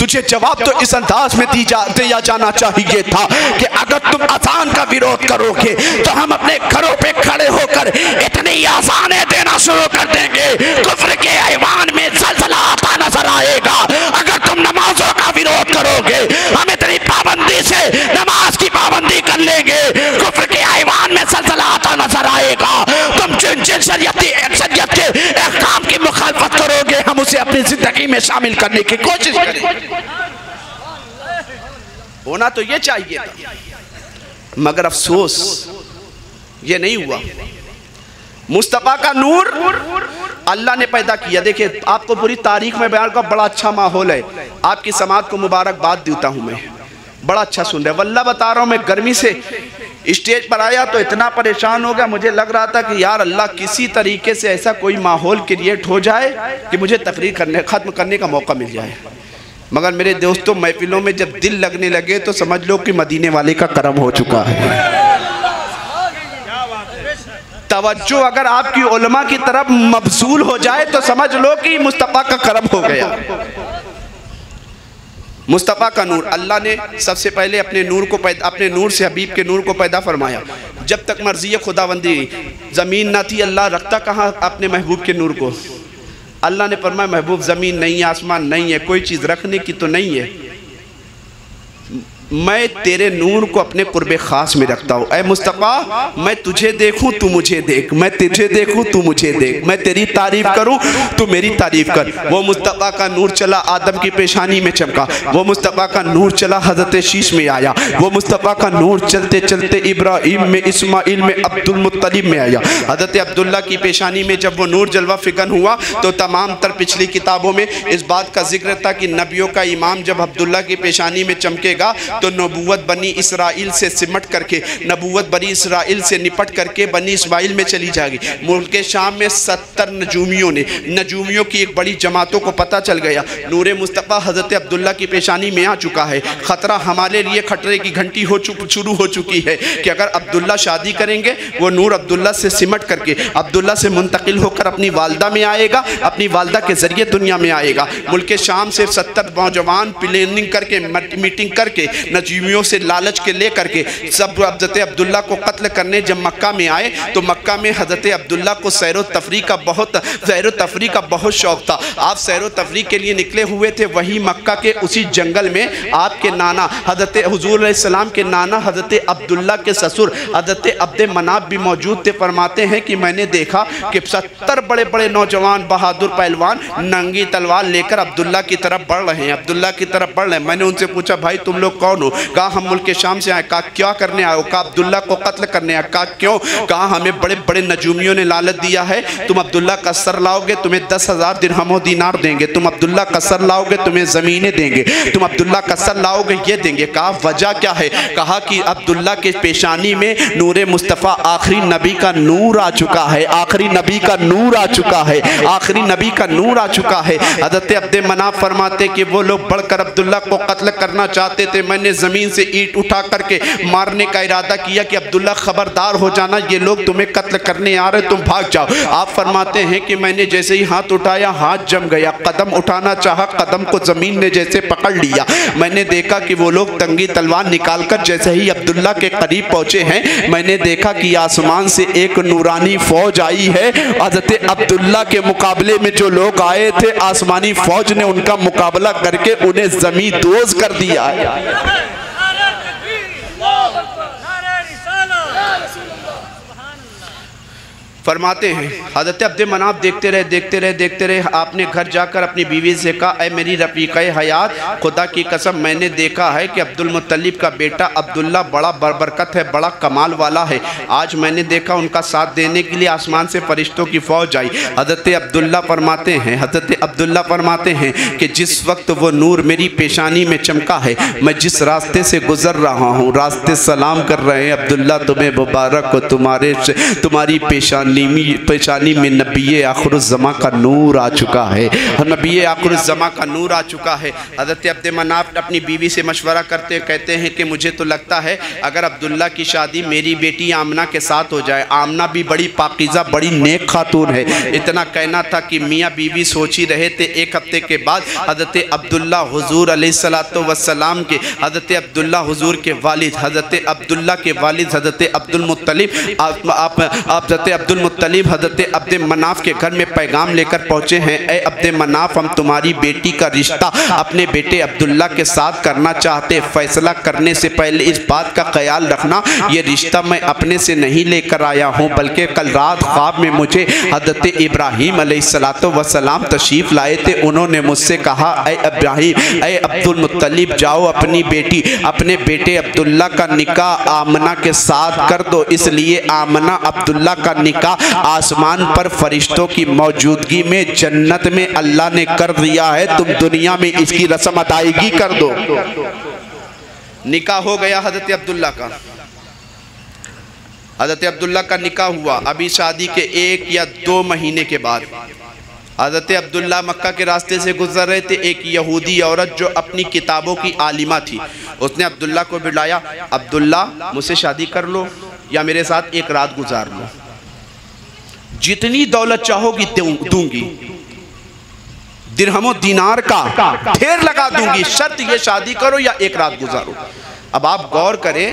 तुझे जवाब तो इस अंदाज में दिया जाना चाहिए था कि अगर तुम अजान का विरोध करोगे तो हम अपने घरों पे खड़े होकर इतनी आसानें देना शुरू कर देंगे, कुफ्र के ऐवान में ज़लज़ला आता नजर आएगा। अगर तुम नमाजों का विरोध करोगे, हम इतनी पाबंदी से नमाज की पाबंदी कर लेंगे, कुफ्र के ऐवान में ज़लज़ला आता नजर आएगा। तुम जिन जिन शरीयत के अहकाम की मुखालफत करोगे, हम उसे अपनी जिंदगी में शामिल करने की कोशिश करेंगे। होना तो ये चाहिए था, मगर अफसोस ये नहीं हुआ। मुस्तफा का नूर अल्लाह ने पैदा किया। देखिए आपको पूरी तारीख में बयान का बड़ा अच्छा माहौल है, आपकी समाज को मुबारकबाद देता हूँ मैं, बड़ा अच्छा सुन रहे। वल्लाह बता रहा हूँ, मैं गर्मी से स्टेज पर आया तो इतना परेशान हो गया, मुझे लग रहा था कि यार अल्लाह किसी तरीके से ऐसा कोई माहौल क्रिएट हो जाए कि मुझे तकरीर ख़त्म करने का मौका मिल जाए। मगर मेरे दोस्तों, महफिलों में जब दिल लगने लगे तो समझ लो कि मदीने वाले का करम हो चुका है। तवज्जो अगर आपकी उलमा की तरफ मबसूल हो जाए तो समझ लो कि मुस्तफ़ा का करम हो गया। मुस्तफ़ा का नूर, अल्लाह ने सबसे पहले अपने नूर से हबीब के नूर को पैदा फरमाया। जब तक मर्जी खुदाबंदी ज़मीन ना थी, अल्लाह रखता कहाँ अपने महबूब के नूर को। अल्लाह ने फरमाया महबूब ज़मीन नहीं है, आसमान नहीं है, कोई चीज़ रखने की तो नहीं है, मैं तेरे नूर को अपने कुर्बे ख़ास में रखता हूँ। ऐ मुस्तफ़ा, मैं तुझे देखूँ तू मुझे देख, मैं तुझे देखूँ तू मुझे देख, मैं तेरी तारीफ़ करूँ तू मेरी तारीफ़ कर। वो मुस्तफ़ा का नूर चला आदम की पेशानी में चमका, वो मुस्तफ़ा का नूर चला हज़रत शीश में आया, वो मुस्तफ़ा का नूर चलते चलते इब्राहीम में, इस्माइल में, अब्दुल मुत्तलिब में आया। हज़रत अब्दुल्ला की पेशानी में जब वो नूर जलवा फिकन हुआ तो तमाम तर पिछली किताबों में इस बात का जिक्र था कि नबियों का इमाम जब अब्दुल्ला की पेशानी में चमकेगा तो नबूवत बनी इसराइल से सिमट करके, नबूवत बनी इसराइल से निपट करके बनी इस्माइल में चली जाएगी। मुल्क शाम में 70 नजूमियों की एक बड़ी जमातों को पता चल गया नूर मुस्तफ़ा हज़रत अब्दुल्ला की पेशानी में आ चुका है। ख़तरा हमारे लिए खतरे की घंटी शुरू हो चुकी है कि अगर अब्दुल्ला शादी करेंगे वो नूर अब्दुल्ला से सिमट करके अब्दुल्ला से मुंतकिल होकर अपनी वालदा में आएगा, अपनी वालदा के ज़रिए दुनिया में आएगा। मुल्क शाम से 70 नौजवान प्लानिंग करके, मीटिंग करके, नजूमियों से लालच के ले करके सब हज़रत अब्दुल्ला को कत्ल करने जब मक्का में आए तो मक्का में हज़रत अब्दुल्ला को सैर व तफरी का बहुत शौक़ था। आप सैर व तफरी के लिए निकले हुए थे, वही मक्का के उसी जंगल में आपके नाना हज़रत हुज़ूर अलैहिस्सलाम के नाना हज़रत अब्दुल्ला के ससुर हज़रत अब्द मनाफ भी मौजूद थे। फरमाते हैं कि मैंने देखा कि 70 बड़े बड़े नौजवान बहादुर पहलवान नंगी तलवार लेकर अब्दुल्ला की तरफ बढ़ रहे हैं, अब्दुल्ला की तरफ बढ़ रहे हैं। मैंने उनसे पूछा भाई तुम लोग कौन हो? कहा हम मुल्क शाम से आए। कहा क्या करने आए हो? कहा अब्दुल्ला को कत्ल करने आए। कहा क्यों? कहा हमें बड़े बड़े नजूमियों ने लालच दिया है, तुम अब्दुल्ला का सर लाओगे तुम्हें 10,000 दिरहम दीनार देंगे, तुम अब्दुल्ला का सर लाओगे तुम्हें ज़मीनें देंगे, तुम अब्दुल्ला का सर लाओगे ये देंगे। कहा वजह क्या है? कहा कि अब्दुल्ला के पेशानी में नूर मुस्तफ़ा आखिरी नबी का नूर आ चुका है, आखिरी नबी का नूर आ चुका है, आखिरी नबी का नूर आ चुका है। हज़रत अब्द मनाफ फरमाते कि वो लोग बढ़कर अब्दुल्ला को कत्ल करना चाहते थे, मैंने मैंने ज़मीन से ईंट उठा करके मारने का इरादा किया कि अब्दुल्ला खबरदार हो जाना, ये लोग तुम्हें कत्ल करने आ रहे, तुम भाग जाओ। आप फरमाते हैं कि मैंने जैसे ही हाथ उठाया हाथ जम गया, कदम उठाना चाहा, कदम को ज़मीन ने जैसे पकड़ लिया। मैंने देखा कि वो लोग तंगी तलवार निकालकर जैसे ही अब्दुल्ला के करीब पहुंचे हैं, मैंने देखा कि आसमान से एक नूरानी फौज आई है। हज़रत अब्दुल्ला के मुकाबले में जो लोग आए थे, आसमानी फौज ने उनका मुकाबला करके उन्हें ज़मीन दोज़ कर दिया है। फरमाते हैं हज़रत अब्दे मनाफ देखते रहे। आपने घर जाकर अपनी बीवी से कहा, ऐ मेरी रफ़ीक़े हयात, खुदा की कसम मैंने देखा है कि अब्दुल मुत्तलिब का बेटा अब्दुल्ला बड़ा बरबरकत है, बड़ा कमाल वाला है। आज मैंने देखा उनका साथ देने के लिए आसमान से फरिश्तों की फ़ौज आई। हज़रत अब्दुल्ला फरमाते हैं कि जिस वक्त वो नूर मेरी पेशानी में चमका है, मैं जिस रास्ते से गुज़र रहा हूँ, रास्ते सलाम कर रहे हैं, अब्दुल्ला तुम्हें मुबारक हो, तुम्हारी पेशानी में नबी आखिरुज़्ज़मा का नूर आ चुका है, नबी आखिरुज़्ज़मा का नूर आ चुका है। हज़रत अब्दे मनाफ अपनी बीवी से मशवरा करते कहते हैं कि मुझे तो लगता है अगर अब्दुल्ला की शादी मेरी बेटी आमना के साथ हो जाए, आमना भी बड़ी पाकीज़ा बड़ी नेक खातून है। इतना कहना था कि मियाँ बीवी सोच ही रहे थे। एक हफ्ते के बाद हज़रत अब्दुल्ला हुज़ूर अलैहिस्सलातु वस्सलाम के हज़रत अब्दुल्ला हुज़ूर के वालिद हज़रत अब्दुल्ला के वालिद हज़रत अब्दुल मुत्तलिब हज़रत अब्दे मनाफ के घर में पैगाम लेकर पहुँचे हैं। ए अब्दे मनाफ, हम तुम्हारी बेटी का रिश्ता अपने बेटे अब्दुल्ला के साथ करना चाहते। फैसला करने से पहले इस बात का ख्याल रखना, ये रिश्ता मैं अपने से नहीं लेकर आया हूँ, बल्कि कल रात ख्वाब में मुझे हज़रत इब्राहीम अलैहिस्सलातु वस्सलाम तशरीफ़ लाए थे। उन्होंने मुझसे कहा, ए इब्राहीम, ए अब्दुल मुत्तलिब, जाओ अपने बेटे अब्दुल्ला का निकाह आमना के साथ कर दो। इसलिए आमना अब्दुल्ला का निकाह आसमान पर फरिश्तों की मौजूदगी में जन्नत में अल्लाह ने कर दिया है, तुम दुनिया में इसकी रस्म अदायगी कर दो। निकाह हो गया हज़रत अब्दुल्ला का। हज़रत अब्दुल्ला का निकाह हुआ। अभी शादी के 1 या 2 महीने के बाद हज़रत अब्दुल्ला मक्का के रास्ते से गुजर रहे थे। एक यहूदी औरत जो अपनी किताबों की आलिमा थी, उसने अब्दुल्ला को बुलाया, अब्दुल्ला मुझसे शादी कर लो या मेरे साथ एक रात गुजार लो, जितनी दौलत चाहोगी दूंगी, दिरहमो दीनार का ढेर लगा दूंगी, शर्त ये शादी करो या एक रात गुजारो। अब आप गौर करें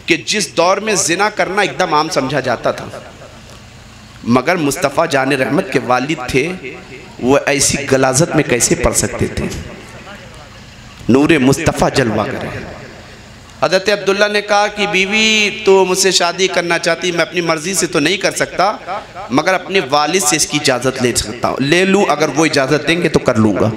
कि जिस दौर में जिना करना एकदम आम समझा जाता था, मगर मुस्तफ़ा जान रहमत के वालिद थे, वो ऐसी गलाजत में कैसे पढ़ सकते थे। नूरे मुस्तफ़ा जलवा करे। हज़रत अब्दुल्ला ने कहा कि बीवी तो मुझसे शादी करना चाहती, मैं अपनी मर्ज़ी से तो नहीं कर सकता, मगर अपने वालिद से इसकी इजाज़त ले सकता हूँ, ले लूँ, अगर वो इजाज़त देंगे तो कर लूँगा।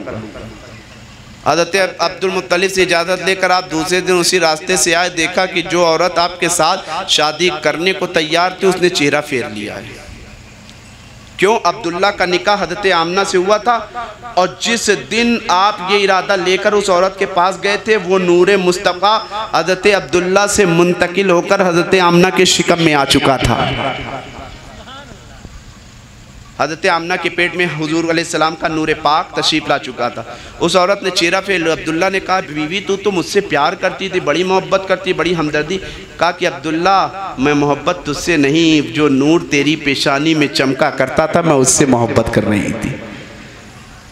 हज़रत अब्दुल मुत्तलिब से इजाज़त लेकर आप दूसरे दिन उसी रास्ते से आए। देखा कि जो औरत आपके साथ शादी करने को तैयार थी, उसने चेहरा फेर लिया है। क्यों? अब्दुल्ला का निकाह हज़रत आमना से हुआ था, और जिस दिन आप ये इरादा लेकर उस औरत के पास गए थे, वो नूरे मुस्तफ़ा हज़रत अब्दुल्ला से मुंतकिल होकर हज़रत आमना के शिकम में आ चुका था। हज़रत आमना के पेट में हुजूर अलैहिस्सलाम का नूर पाक तशरीफ़ ला चुका था। उस औरत ने चेहरा फेर। अब्दुल्ला ने कहा, बीवी तू तो मुझसे प्यार करती थी, बड़ी मोहब्बत करती, बड़ी हमदर्दी। कहा कि अब्दुल्ला, मैं मोहब्बत तुझसे नहीं, जो नूर तेरी पेशानी में चमका करता था, मैं उससे मोहब्बत कर रही थी।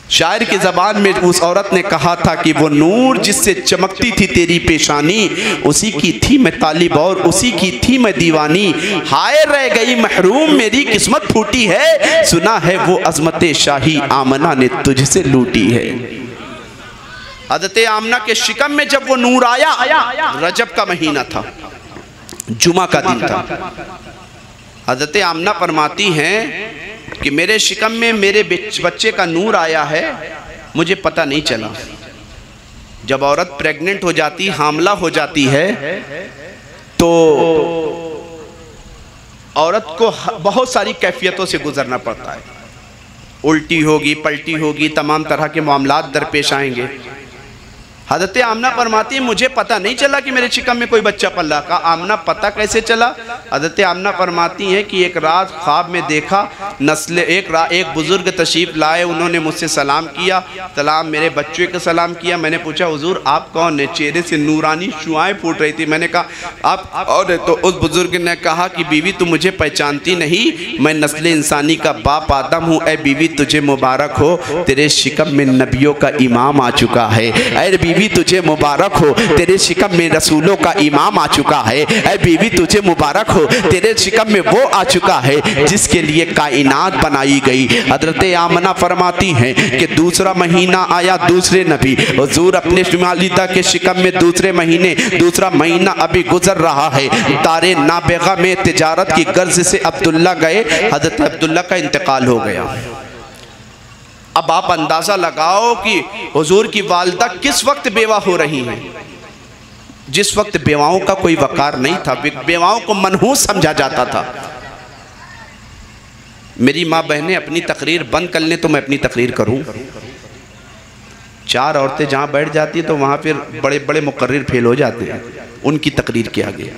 शायर की ज़बान में उस औरत ने कहा था कि वो नूर जिससे चमकती थी तेरी पेशानी, उसी की थी मैं तालिब और उसी की थी मैं दीवानी। हाय रह गई महरूम मेरी किस्मत फूटी है, सुना है वो अज़मत शाही आमना ने तुझसे लूटी है। हज़रत आमना के शिकम में जब वो नूर आया, रजब का महीना था, जुमा का दिन था। हज़रत आमना फरमाती हैं कि मेरे शिकम में मेरे बच्चे का नूर आया है, मुझे पता नहीं चला। जब औरत प्रेग्नेंट हो जाती, हामला हो जाती है, तो औरत को बहुत सारी कैफियतों से गुजरना पड़ता है। उल्टी होगी, पलटी होगी, तमाम तरह के मामलात दरपेश आएंगे। हज़रत आमना फरमाती है, मुझे पता नहीं चला कि मेरे शिकम में कोई बच्चा पल्ला का। आमना पता कैसे चला? हज़रत आमना फरमाती हैं कि एक रात ख्वाब में देखा नस्ल एक बुजुर्ग तशरीफ लाए, उन्होंने मुझसे सलाम किया, सलाम मेरे बच्चे को सलाम किया। मैंने पूछा हुजूर आप कौन है? चेहरे से नूरानी शुआएं फूट रही थी। मैंने कहा आप और है? तो उस बुजुर्ग ने कहा कि बीवी तू मुझे पहचानती नहीं, मैं नस्ल इंसानी का बाप आदम हूँ। ऐ बीवी तुझे मुबारक हो, तेरे शिकम में नबियों का इमाम आ चुका है। ऐ बीवी तुझे मुबारक हो, तेरे शिकम में रसूलों का इमाम आ चुका है। ऐ बीवी तुझे मुबारक हो, तेरे शिकम में वो आ चुका है जिसके लिए कायनात बनाई गई। हजरत आमना फरमाती हैं कि दूसरा महीना आया, दूसरे नबी हुजूर अपने वालिदा के शिकम में दूसरा महीना अभी गुजर रहा है। तारे नाबेगा में तिजारत की गर्ज से अब्दुल्ला गए, हजरत अब्दुल्ला का इंतकाल हो गया। अब आप अंदाजा लगाओ कि हुजूर की वालिदा किस वक्त बेवा हो रही हैं, जिस वक्त बेवाओं का कोई वकार नहीं था, बेवाओं को मनहूस समझा जाता था। मेरी माँ बहनें अपनी तकरीर बंद कर लें तो मैं अपनी तकरीर करूं। 4 औरतें जहां बैठ जाती हैं तो वहां फिर बड़े बड़े मुकर्रिर फेल हो जाते हैं उनकी तकरीर के आगे।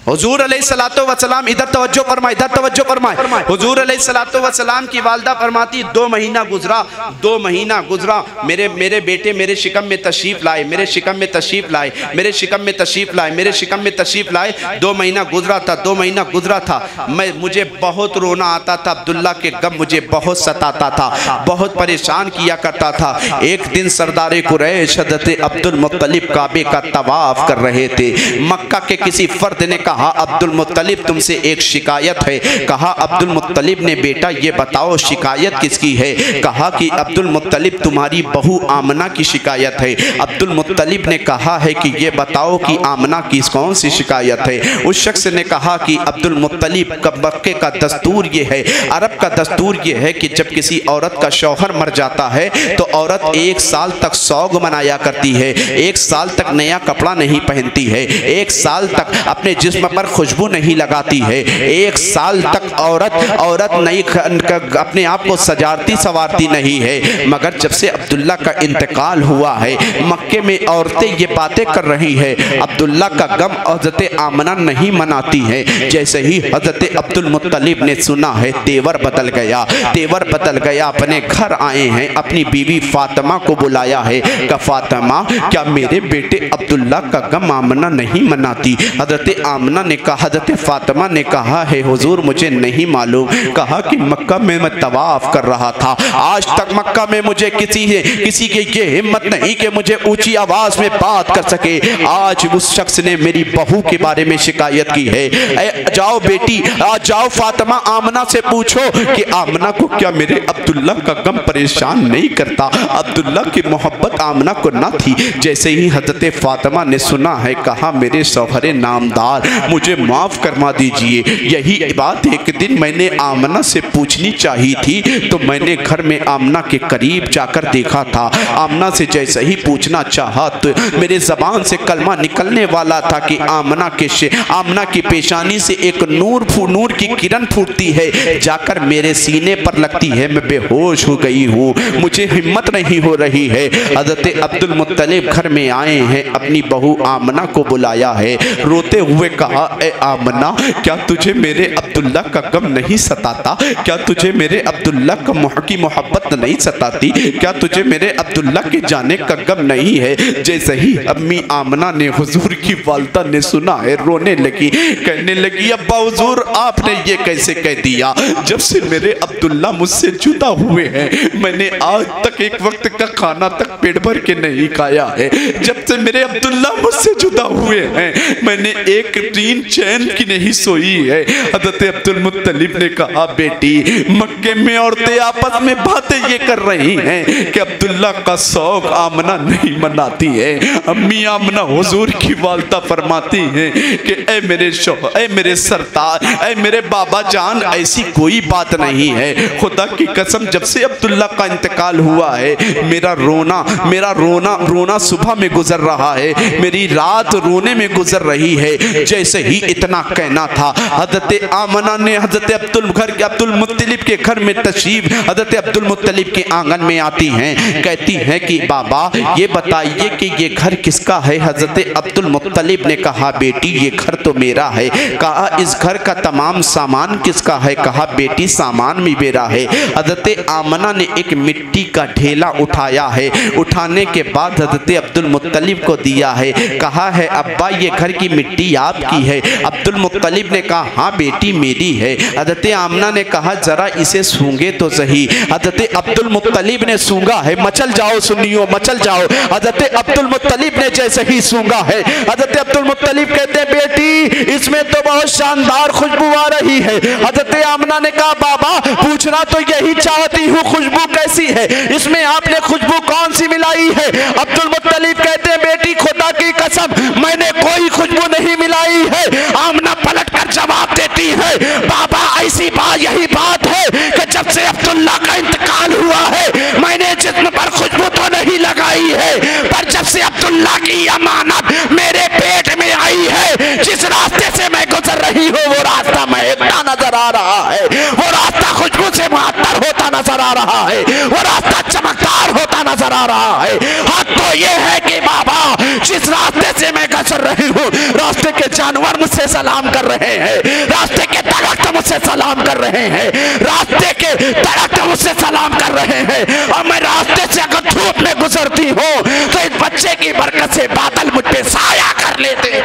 हुजूर अलैहिस्सलातो वस्सलाम, इधर तवज्जो फरमाए, इधर तवज्जो फरमाए। हुजूर अलैहिस्सलातो वस्सलाम की वालिदा फरमाती 2 महीना गुजरा, 2 महीना गुजरा, मेरे बेटे मेरे शिकम में तशरीफ लाए, मेरे शिकम में तशरीफ लाए, मेरे शिकम में तशरीफ लाए, मेरे शिकम में तशरीफ लाए। 2 महीना गुजरा था, 2 महीना गुजरा था। मुझे बहुत रोना आता था, अब्दुल्ला के गम मुझे बहुत सताता था, बहुत परेशान किया करता था। एक दिन सरदार कुरैश हज़रत अब्दुल मुत्तलिब काबे का तवाफ कर रहे थे। मक्का के किसी फर्द ने कहा अब्दुल मुत्तलिब तुमसे एक शिकायत है। कहा अब्दुल मुत्तलिब ने बेटा ये बताओ शिकायत किसकी है? कहा कि अब्दुल मुत्तलिब तुम्हारी बहू आमना की शिकायत है। अब्दुल मुत्तलिब ने कहा है कि ये बताओ कि आमना की कौन सी शिकायत है? उस शख्स ने कहा कि अब्दुल मुत्तलिब का मक्के का दस्तूर ये है, अरब का दस्तूर ये है कि जब किसी औरत का शौहर मर जाता है तो औरत 1 साल तक सौग मनाया करती है, 1 साल तक नया कपड़ा नहीं पहनती है, 1 साल तक अपने जिस्म पर खुशबू नहीं लगाती है, 1 साल तक औरत नई अपने आप को सजारती सवारती नहीं है। मगर जब से अब्दुल्ला का इंतकाल हुआ है मक्के में औरतें ये बातें कर रही है, अब्दुल्ला का गम हज़रत आमना नहीं मनाती है। जैसे ही हज़रत अब्दुल मुत्तलिब ने सुना है तेवर बदल गया, तेवर बदल गया। अपने घर आए हैं, अपनी बीवी फातिमा को बुलाया है कि फातिमा क्या मेरे बेटे अब्दुल्ला का गम आमना नहीं मनाती? हज़रत आमना ने कहा, हज़रत फातिमा ने कहा है हुजूर मुझे नहीं मालूम। कहा कि मक्का में मैं तवाफ कर रहा था, आज तक मक्का में मुझे किसी के ये हिम्मत नहीं कि मुझे ऊंची आवाज में बात कर सके। आज उस शख्स ने मेरी बहू के बारे में शिकायत की है। जाओ बेटी, जाओ फातिमा आमना से पूछो कि आमना को क्या मेरे अब्दुल्ला का गम परेशान नहीं करता? अब्दुल्ला की मोहब्बत आमना को ना थी। जैसे ही हज़रत फातिमा ने सुना है कहा मेरे शौहरे नामदार मुझे माफ़ करवा दीजिए, यही बात एक दिन मैंने आमना से पूछनी चाहिए थी तो मैंने घर में आमना के करीब जाकर देखा था। आमना से जैसे ही पूछना चाहा तो मेरे ज़बान से कलमा निकलने वाला था कि आमना की पेशानी से एक नूर की किरण फूटती है, जाकर मेरे सीने पर लगती है। मैं बेहोश हो गई हूँ, मुझे हिम्मत नहीं हो रही है। हज़रत अब्दुल मुत्तलिब घर में आए हैं, अपनी बहू आमना को बुलाया है, रोते हुए कहा ए आमना क्या तुझे मेरे अब्दुल्ला का गम नहीं सताता? क्या तुझे मेरे अब्दुल्ला की मोहब्बत नहीं सताती? क्या तुझे मेरे अब्दुल्ला के जाने का गम नहीं है? जैसे ही अम्मी आमना ने हुजूर की वालिदा ने सुना है रोने लगी, कहने लगी अब्बा हुजूर आपने ये कैसे कह दिया? जब से मेरे अब्दुल्ला मुझसे जुदा हुए हैं मैंने आज तक एक वक्त का खाना तक पेट भर के नहीं खाया है। जब से मेरे अब्दुल्ला मुझसे जुदा हुए हैं मैंने एक नींद चैन की नहीं सोई है। हज़रत अब्दुल मुत्तलिब ने कहा बेटी मक्के में औरतें आपस में बातें ये कर रही हैं कि अब्दुल्ला का शौक आमना नहीं मनाती है। अम्मी आमना हुजूर की वालिदा फरमाती हैं कि ए मेरे शौहर, ए मेरे सरताज, ए मेरे बाबा जान ऐसी कोई बात नहीं है। खुदा की कसम जब से अब्दुल्ला का इंतकाल हुआ है मेरा रोना सुबह में गुजर रहा है, मेरी रात रोने में गुजर रही है। जैसे जैसे ही इतना कहना था, हजरत आमना ने हजरत अब्दुल मुत्तलिब के घर में तशरीफ हजरत अब्दुल मुत्तलिब के आंगन में आती हैं, कहती हैं कि बाबा ये बताइए कि ये घर किसका है। हजरत अब्दुल मुत्तलिब ने कहा बेटी ये घर तो मेरा है। कहा इस घर का तमाम सामान किसका है। कहा बेटी सामान भी मेरा है। हजरत आमना ने एक मिट्टी का ढेला उठाया है, उठाने के बाद हजरत अब्दुल मुत्तलिब को दिया है। कहा है अब्बा ये घर की मिट्टी आपकी है। अब्दुल मुत्तलिब ने कहा हाँ बेटी मेरी है। हजरत आमना ने कहा जरा इसे सूंघे तो सही। हजरत अब्दुल मुत्तलिब ने सूंघा है, मचल जाओ सुन्नियों मचल जाओ। हजरत अब्दुल मुत्तलिब ने जैसे ही सूंघा है, हजरत अब्दुल मुत्तलिब कहते हैं बेटी इसमें तो बहुत शानदार खुशबू आ रही है। हजरत आमना ने कहा बाबा पूछना तो यही चाहती हूँ खुशबू कैसी है, इसमें आपने खुशबू कौन सी मिलाई है। अब्दुल मुत्तलिब कहते हैं बेटी खुदा की कसम मैंने कोई खुशबू नहीं मिलाई है। आमना पलट कर जवाब देती है बाबा ऐसी बात यही बात है कि जब से अब्दुल्ला का इंतकाल हुआ है मैंने जिस्म पर खुशबू तो नहीं लगाई है, पर जब से अब्दुल्ला की अमानत मेरे पेट में आई है जिस रास्ते से मैं गुजर रही हूँ वो रास्ता महकता नजर आ रहा है, वो रास्ता खुशबू से मुअत्तर होता नजर आ रहा है, वो रास्ता चमकदार होता नजर आ रहा है। हक तो ये है कि बाबा जिस रास्ते से मैं गुजर रही हूँ रास्ते के जानवर मुझसे सलाम कर रहे हैं, रास्ते के दरख्त मुझसे सलाम कर रहे हैं, रास्ते के दरख्त मुझसे सलाम कर रहे हैं। और मैं रास्ते से अगर धूप में गुजरती हूँ तो इस बच्चे की बरकत से बादल मुझ पे साया कर लेते हैं।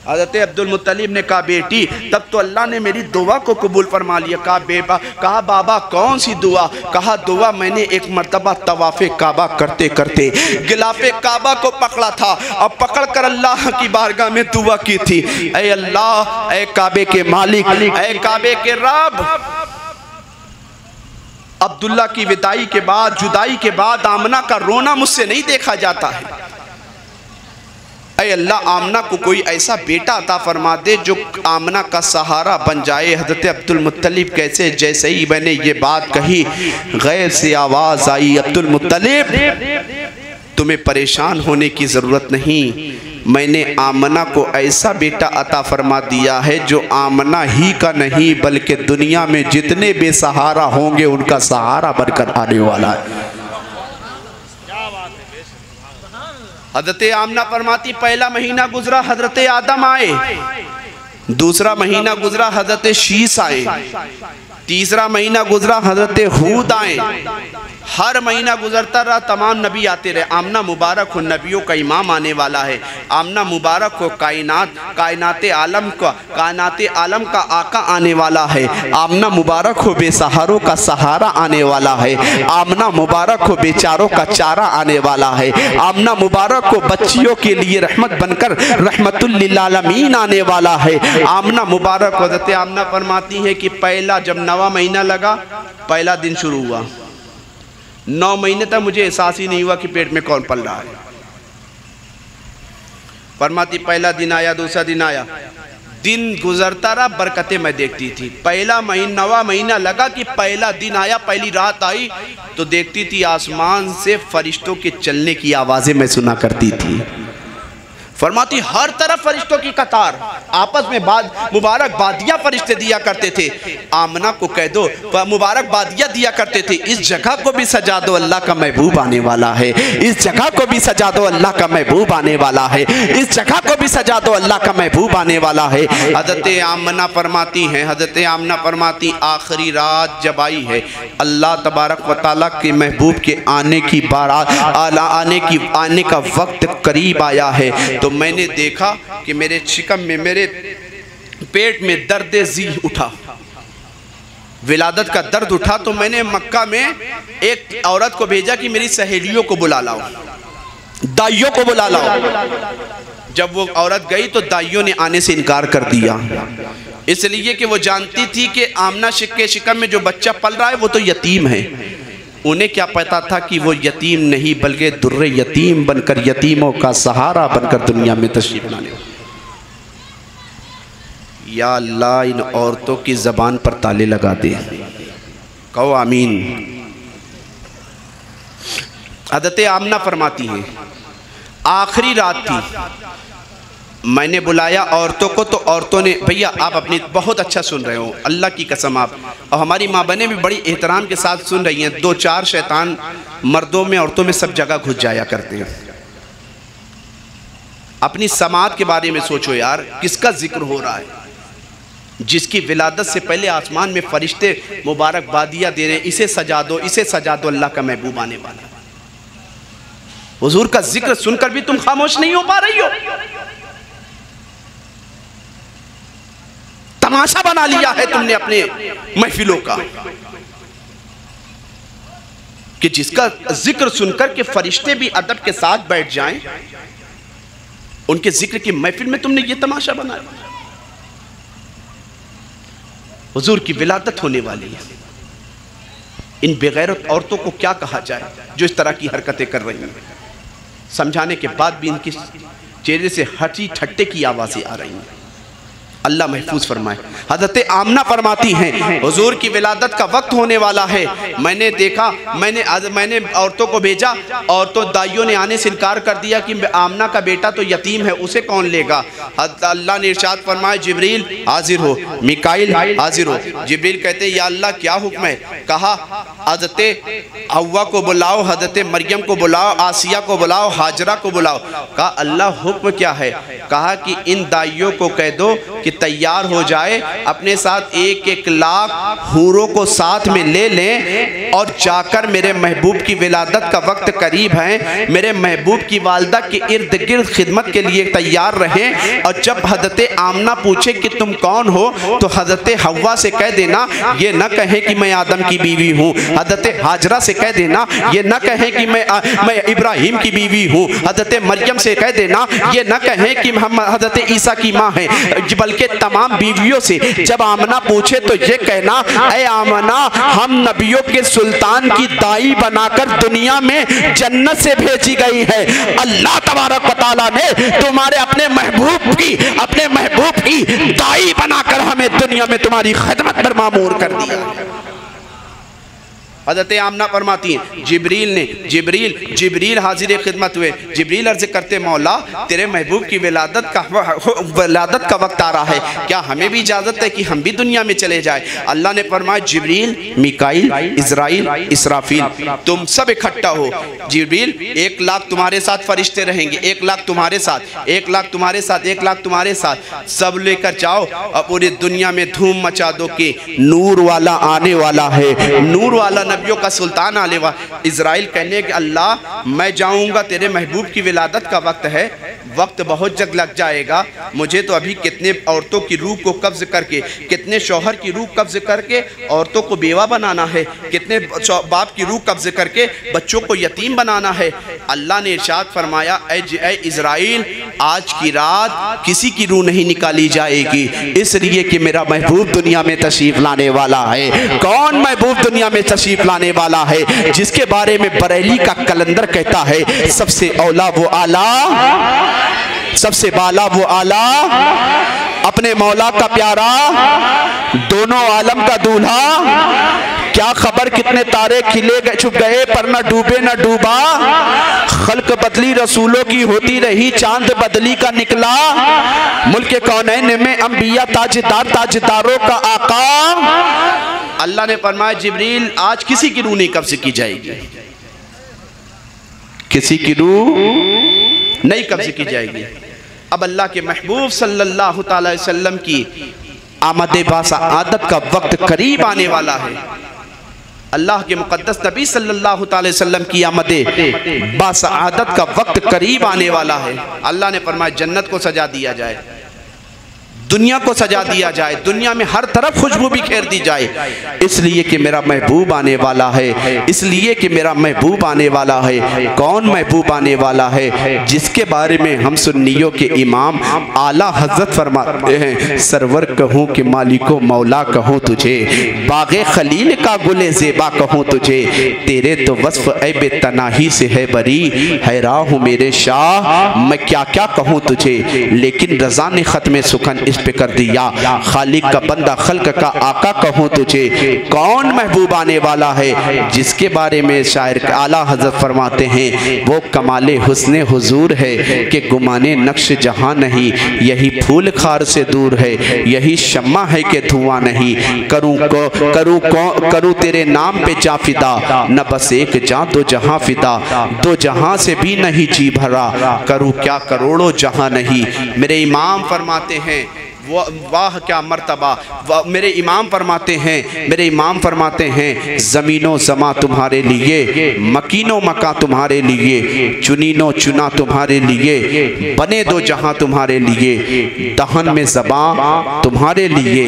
हज़रत अब्दुल मुत्तलिब ने कहा बेटी तब तो अल्लाह ने मेरी दुआ को कबूल फरमा लिया। कहा बाबा कौन सी दुआ। कहा दुआ मैंने एक मर्तबा तवाफ़े काबा करते करते गिलाफे काबा को पकड़ा था और पकड़ कर अल्लाह की बारगाह में दुआ की थी, ऐ अल्लाह ऐ काबे के मालिक ऐ काबे के रब। अब्दुल्ला की विदाई के बाद जुदाई के बाद आमना का रोना मुझसे नहीं देखा जाता है। ऐ अल्लाह आमना को कोई ऐसा बेटा अता फरमा दे जो आमना का सहारा बन जाए। हज़रत अब्दुल मुत्तलिब कैसे जैसे ही मैंने ये बात कही गैर से आवाज़ आई अब्दुल मुत्तलिब तुम्हें परेशान होने की ज़रूरत नहीं, मैंने आमना को ऐसा बेटा अता फरमा दिया है जो आमना ही का नहीं बल्कि दुनिया में जितने बेसहारा होंगे उनका सहारा बनकर आने वाला है। हज़रत आमना फरमाती पहला महीना गुजरा हज़रत आदम आए, दूसरा महीना गुजरा हज़रत शीस आए, तीसरा महीना गुजरा हज़रत हूद आए। हर महीना गुजरता रहा तमाम नबी आते रहे। आमना मुबारक हो नबियों का इमाम आने वाला है, आमना मुबारक हो कायनात आलम का आका आने वाला है, आमना मुबारक हो बेसहारों का सहारा आने वाला है, आमना मुबारक हो बेचारों का चारा आने वाला है, आमना मुबारक हो बच्चियों के लिए रहमत बनकर रहमतुल लिल आलमीन आने वाला है। आमना मुबारक हो। हज़रत आमना फरमाती है कि पहला जब नवा महीना लगा पहला दिन शुरू हुआ, 9 महीने तक मुझे एहसास ही नहीं हुआ कि पेट में कौन पल रहा है। फरमाती पहला दिन आया, दूसरा दिन आया, दिन गुजरता रहा बरकतें मैं देखती थी। नवा महीना लगा कि पहला दिन आया, पहली रात आई तो देखती थी आसमान से फरिश्तों के चलने की आवाज़ें मैं सुना करती थी। फरमाती हर तरफ फरिश्तों की कतार, आपस में मुबारकबादियाँ फरिश्ते दिया करते थे। आमना को कह दो मुबारकबादियाँ दिया करते थे, इस जगह को भी सजा दो अल्लाह का महबूब आने वाला है, इस जगह को भी सजा दो अल्लाह का महबूब आने वाला है, इस जगह को भी सजा दो अल्लाह का महबूब आने वाला है। हज़रत आमना फरमाती हैं, हज़रत आमना फरमाती आखिरी रात जब आई है अल्लाह तबारक व तआला के महबूब के आने की बारात आने का वक्त करीब आया है तो मैंने देखा कि मेरे शिकम में मेरे पेट में दर्द जी उठा, विलादत का दर्द उठा। तो मैंने मक्का में एक औरत को भेजा कि मेरी सहेलियों को बुला लाओ, दाइयों को बुला लाओ। जब वो औरत गई तो दाइयों ने आने से इनकार कर दिया, इसलिए कि वो जानती थी कि आमना के शिकम में जो बच्चा पल रहा है वो तो यतीम है। उन्हें क्या पता था कि वो यतीम नहीं बल्कि दुर्रे यतीम बनकर यतीमों का सहारा बनकर दुनिया में तशरीफ लाने। या अल्लाह इन औरतों की ज़बान पर ताले लगा दे, कहो आमीन। हज़रत आमना फरमाती हैं आखिरी रात थी, मैंने बुलाया औरतों को, तो औरतों ने, भैया आप अपनी बहुत अच्छा सुन रहे हो, अल्लाह की कसम आप, और हमारी माँ बहनें भी बड़ी एहतराम के साथ सुन रही हैं। 2-4 शैतान मर्दों में औरतों में सब जगह घुस जाया करते हैं। अपनी समात के बारे में सोचो यार, किसका जिक्र हो रहा है, जिसकी विलादत से पहले आसमान में फरिश्ते मुबारकबादियाँ दे रहे, इसे सजा दो, इसे सजा दो, अल्लाह का महबूब आने वाला। हुजूर का जिक्र सुनकर भी तुम खामोश नहीं हो पा रही हो। तमाशा बना लिया है तुमने अपने महफिलों का, कि जिसका जिक्र सुनकर के फरिश्ते भी अदब के साथ बैठ जाएं, उनके जिक्र की महफिल में तुमने ये तमाशा बनाया। हुजूर की विलादत होने वाली है, इन बेगैरत औरतों को क्या कहा जाए जो इस तरह की हरकतें कर रही हैं। समझाने के बाद भी इनके चेहरे से हंसी ठट्टे की आवाज़ें आ रही हैं। अल्लाह महफूज फरमाए। हज़रत आमना फरमाती हैं, हुजूर की विलादत का वक्त होने वाला है, मैंने देखा, मैंने औरतों को भेजा, औरतों दाइयों ने आने से इनकार कर दिया कि आमना का बेटा तो यतीम है, उसे कौन लेगा। अल्लाह ने इरशाद फरमाया, जिब्रील हाजिर हो, मिकाइल हाजिर हो। जिब्रील कहते हैं, या अल्लाह क्या हुक्म है। कहा, हज़रत हव्वा को बुलाओ, हज़रत मरियम को बुलाओ, आसिया को बुलाओ, हाजरा को बुलाओ। कहा, अल्लाह हुक्म क्या है। कहा कि इन दाइयों को कह दो कि तैयार हो जाए, अपने साथ 1-1 लाख हूरों को साथ में ले लें और जाकर मेरे महबूब की विलादत का वक्त करीब है, मेरे महबूब की वालदा के इर्द गिर्द खिदमत के लिए तैयार रहें। और जब हज़रत आमना पूछे कि तुम कौन हो, तो हज़रत हव्वा से कह देना, ये न कहें कि मैं आदम की बीवी हूँ। हज़रत हाजरा से कह देना, ये न कहें कि मैं इब्राहिम की बीवी हूँ। हज़रत मरियम से कह देना, ये न कहें कि हम हज़रत ईसा की माँ हैं, बल्कि तमाम बीवियों से जब आमना पूछे तो ये कहना, ऐ आमना, हम नबियों के सुल्तान की दाई बनाकर दुनिया में जन्नत से भेजी गई है। अल्लाह तबारक व तआला ने तुम्हारे अपने महबूब की दाई बनाकर हमें दुनिया में तुम्हारी खिदमत पर मामूर कर दिया। हज़रत आमना फरमाती हैं, जिब्रील हाजिर खिदमत हुए। जिब्रील अर्ज़ करते, मौला तेरे महबूब की विलादत का वक्त आ रहा है, क्या हमें भी इजाज़त है कि हम भी दुनिया में चले जाए। अल्लाह ने फरमाया, जिब्रील, मिकाइल, इज़राइल, इसराफील, तुम सब इकट्ठा हो। जिब्रील, 1 लाख तुम्हारे साथ फरिश्ते रहेंगे, 1 लाख तुम्हारे साथ, 1 लाख तुम्हारे साथ, 1 लाख तुम्हारे साथ, सब लेकर जाओ और पूरी दुनिया में धूम मचा दो कि नूर वाला आने वाला है, नूर वाला नबियों का सुल्तान आने वाला। इज़राइल कहने कि अल्लाह, मैं जाऊंगा, तेरे महबूब की विलादत का वक्त है, वक्त बहुत जग लग जाएगा, मुझे तो अभी कितने औरतों की रूह को कब्ज करके, कितने शौहर की रूह कब्ज करके औरतों को बेवा बनाना है, कितने बाप की रूह कब्ज करके बच्चों को यतीम बनाना है। अल्लाह ने इरशाद फरमाया, ऐ इज़राइल, आज की रात किसी की रूह नहीं निकाली जाएगी, इसलिए कि मेरा महबूब दुनिया में तशरीफ लाने वाला है। कौन महबूब दुनिया में तशरीफ लाने वाला है? जिसके बारे में बरेली का कलंदर कहता है, सबसे औला वो आला, सबसे बाला वो आला, अपने मौला का प्यारा, दोनों आलम का दूल्हा। क्या खबर कितने तारे खिले गए, छुप गए, पर न डूबे न डूबा। खल्क बदली रसूलों की होती रही, चांद बदली का निकला। मुल्क कौनैन में अंबिया ताजदारों का आका। अल्लाह ने फरमाया, जिब्रील, आज किसी की रूह नहीं कब्ज़ की जाएगी, किसी की रूह नहीं कब्ज़ की जाएगी। अब अल्लाह के महबूब सल्लल्लाहु अलैहि वसल्लम की आमद बासआदत का वक्त करीब आने वाला है। अल्लाह के मुक़द्दस नबी सल्लल्लाहु अलैहि वसल्लम की आमद बासआदत का वक्त करीब आने वाला है। अल्लाह ने फरमाया, जन्नत को सजा दिया जाए, दुनिया को सजा दिया जाए, दुनिया में हर तरफ खुशबू बिखेर दी जाए, इसलिए कि मेरा महबूब आने वाला है, इसलिए कि मेरा महबूब आने वाला है। कौन महबूब आने वाला है? जिसके बारे में हम सुन्नियों के इमाम आला हजरत फरमाते हैं, सरवर कहूँ कि मालिको मौला कहूँ तुझे, बाग़े खलील का गुले ज़ेबा कहूँ तुझे, तेरे तो वस्फ़ ऐब तनाही से है बरी, हैरान हूँ मेरे शाह मैं क्या क्या कहूँ तुझे। लेकिन रज़ा ने ख़त्म सुखन इस पे कर दिया। खालिक का बंदा खल्क का आका कहूँ तुझे, कौन महबूब आने वाला है जिसके बारे में शायर आला हजरत फरमाते हैं वो कमाले हुस्ने हुजूर है कि गुमाने नक्श जहां नहीं, यही फूल खार से दूर है, यही शम्मा है कि धुआं नहीं। करूँ तेरे नाम पे जा फिदा, न बस एक जा दो जहां फिदा, दो जहां से भी नहीं जी भरा, करूँ क्या करोड़ों जहां नहीं। मेरे इमाम फरमाते हैं वाह क्या मर्तबा, मेरे इमाम फरमाते हैं ज़मीनो ज़मा तुम्हारे लिए, मकीनो मका तुम्हारे लिए, चुनीनो चुना तुम्हारे लिए, बने दो जहां तुम्हारे लिए, दहन में ज़बां तुम्हारे लिए,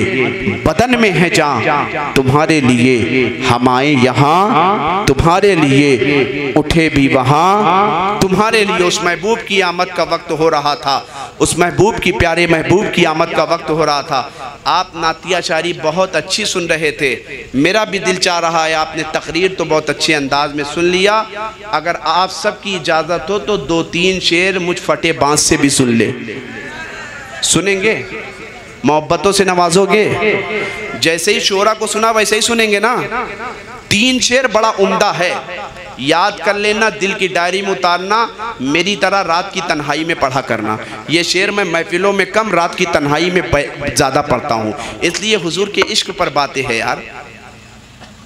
बदन में है जान तुम्हारे लिए, हम आए यहाँ तुम्हारे लिए, उठे भी वहाँ तुम्हारे लिए। उस महबूब की आमद का वक्त हो रहा था, उस महबूब की प्यारे महबूब की आमद का वक्त हो रहा था। आप नातिया शायरी बहुत अच्छी सुन रहे थे, मेरा भी दिल चाह रहा है, आपने तकरीर तो बहुत अच्छे अंदाज में सुन लिया। अगर आप सबकी इजाज़त हो तो 2-3 शेर मुझ फटे बांस से भी सुन ले। सुनेंगे? मोहब्बतों से नवाजोगे? जैसे ही शोरा को सुना वैसे ही सुनेंगे ना? 3 शेर बड़ा उम्दा है, याद कर लेना, दिल की डायरी में उतारना, मेरी तरह रात की तन्हाई में पढ़ा करना। ये शेर मैं महफिलों में कम, रात की तन्हाई में ज़्यादा पढ़ता हूँ, इसलिए हुजूर के इश्क पर बातें हैं यार,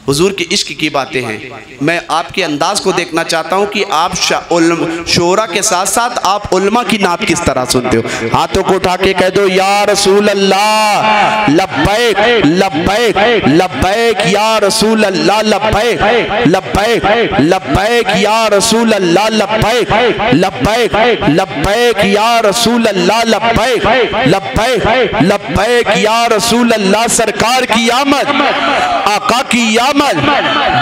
हुजूर के इश्क की बातें हैं। मैं आपके अंदाज को देखना चाहता हूँ कि आप शोरा के साथ साथ आप उल्मा की नात किस तरह सुनते हो। हाथों को उठा के कह दो या रसूल अल्लाह लब्बैक लब्बैक लब्बैक या रसूल अल्लाह लब्बैक लब्बैक लब्बैक या रसूल अल्लाह लब्बैक लब्बैक लब्बैक या रसूल अल्लाह लब्बैक लब्बैक लब्बैक या रसूल अल्लाह। सरकार की आमद, आका की आमद,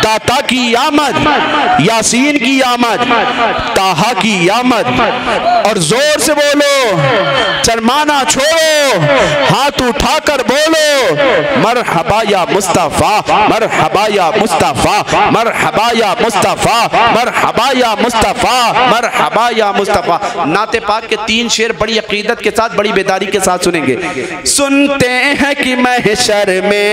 दाता की आमद, यासीन की आमद, ताहा की आमद। और जोर से बोलो, शर्माना छोड़ो, हाथ उठाकर बोलो मरहबा या मुस्तफा, मरहबा या मुस्तफा, मरहबा या मुस्तफा, मरहबा या मुस्तफा, मरहबा या मुस्तफा। नाते पाक के 3 शेर बड़ी अकीदत के साथ, बड़ी बेदारी के साथ सुनेंगे। सुनते हैं कि महशर में,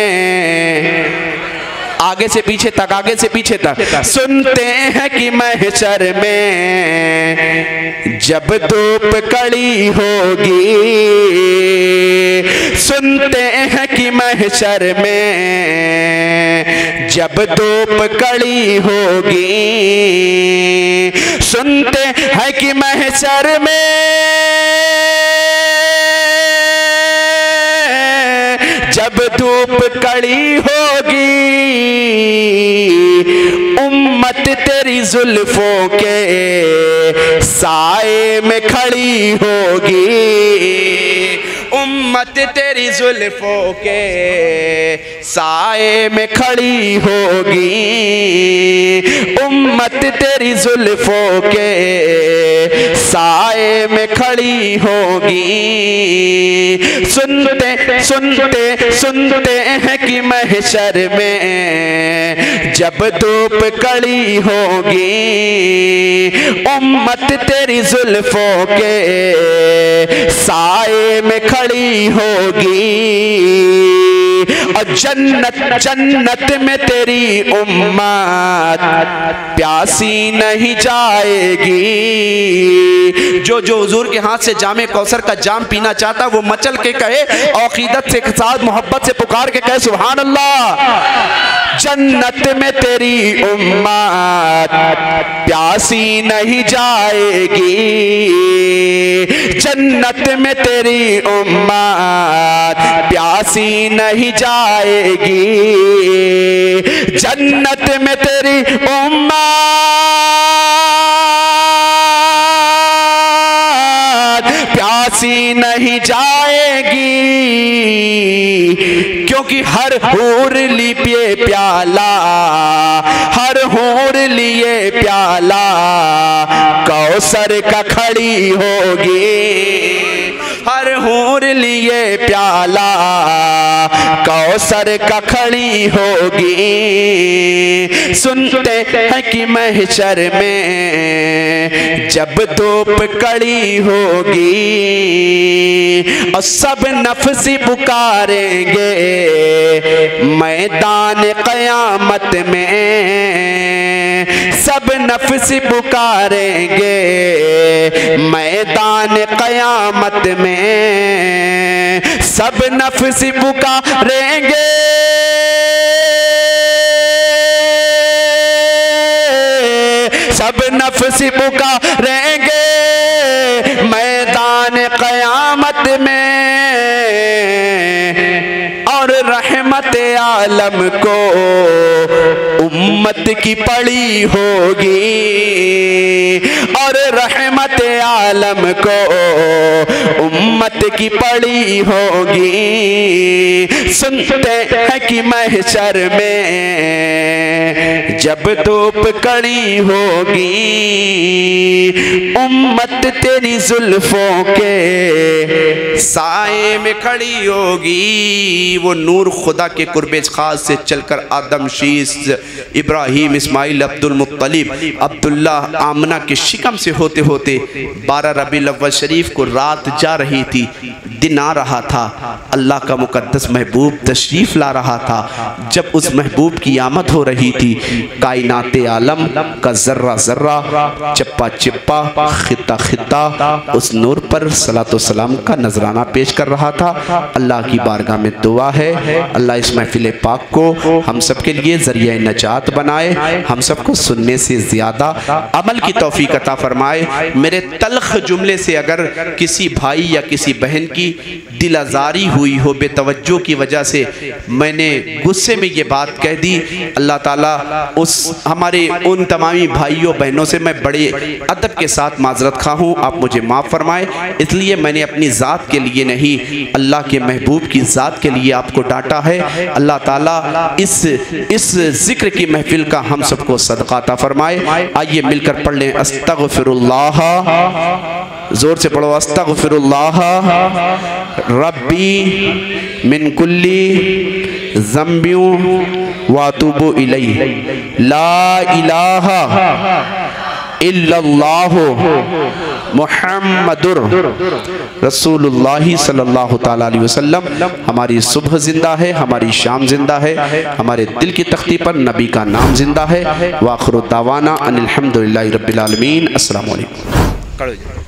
आगे से पीछे तक, आगे से पीछे तक, सुनते हैं कि महशर में जब धूप कड़ी होगी, सुनते हैं कि महशर में जब धूप कड़ी होगी, सुनते हैं कि महशर में जब धूप कड़ी होगी, उम्मत तेरी जुल्फों के साए में खड़ी होगी, उम्मत तेरी जुल्फों के साए में खड़ी होगी, उम्मत तेरी जुल्फों के साए में खड़ी होगी। सुनते सुनते सुनते हैं कि महशर में जब धूप कड़ी होगी, उम्मत तेरी जुल्फों के साए में खड़ी होगी, और जन्नत जन्नत में तेरी उम्मत प्यासी नहीं जाएगी। जो जो हुजूर के हाथ से जामे कौसर का जाम पीना चाहता वो मचल के कहे, अकीदत से साथ मोहब्बत से पुकार के कहे सुभान अल्लाह। जन्नत में तेरी उम्मत प्यासी नहीं जाएगी, जन्नत में तेरी उम्मत प्यासी नहीं जाएगी, जन्नत में तेरी उम्मत प्यासी नहीं जाएगी, क्योंकि हर हूर लिए प्याला, हर हूर लिए प्याला कौसर का खड़ी होगी, हर हूर लिए प्याला कौसर का खड़ी होगी। सुनते हैं कि महशर में जब धूप कड़ी होगी और सब नफ्सी पुकारेंगे मैदान क़यामत में, सब नफ्सी पुकारेंगे मैदान क़यामत में, सब नफ्सी पुकारेंगे सब नफ्सी पुकारेंगे मैदान क़यामत में। और रहमत आलम को उम्मत की पड़ी होगी, और रहमत आलम को उम्मत की पड़ी होगी। सुनते हैं कि महशर में जब धूप कड़ी होगी उम्मत तेरी जुल्फों के साए में खड़ी होगी। वो नूर खुदा के कुर्बेज खास से चलकर आदम, शीस, इब्राहिम, इस्माइल, अब्दुल मुत्तलिब, अब्दुल्ला, आमना के शिकम से होते होते 12 रबीउल अव्वल शरीफ को रात जा रही थी, दिन आ रहा था, अल्लाह का मुकद्दस महबूब तशरीफ ला रहा था। जब उस महबूब की आमद हो रही थी, कायनाते आलम का जर्रा जर्रा, चिप्पा चिप्पा, खिता खिता उस नूर पर सलातो सलाम का नजराना पेश कर रहा था। अल्लाह की बारगाह में दुआ है, अल्लाह इस महफिल पाक को हम सब के लिए जरिया नजात बनाए, हम सबको सुनने से ज़्यादा अमल की तौफीक अता फरमाए। मेरे तल्ख जुमले से अगर किसी भाई या किसी बहन की दिल आज़ारी हुई हो, बेतवज्जो की वजह से मैंने गुस्से में ये बात कह दी, अल्लाह ताला उस हमारे उन तमामी भाइयों बहनों से मैं बड़े अदब के साथ माजरत खा हूँ, आप मुझे माफ़ फरमाए। इसलिए मैंने अपनी ज़ात के लिए नहीं, अल्लाह के महबूब की ज़ात के लिए आपको डांटा है। अल्लाह ताला इस जिक्र की महफिल का हम सबको सदका अता फरमाए। आइए मिलकर पढ़ लें अस्तगफिरुल्लाह, जोर से पढ़ो अस्तगफिरुल्लाह रब्बी मिन कुल्ली ज़म्बियों वातुबु इलैहि ला इलाहा इल्लल्लाहु मुहम्मदुर रसूलुल्लाह सल्लल्लाहु ताला अलैहि वसल्लम। हमारी सुबह जिंदा है, हमारी शाम जिंदा है, हमारे दिल की तख्ती पर नबी का नाम जिंदा है। वाखिरु दावाना अनिल हम्दुलिल्लाहि रब्बिल आलमीन। अस्सलामु अलैकुम।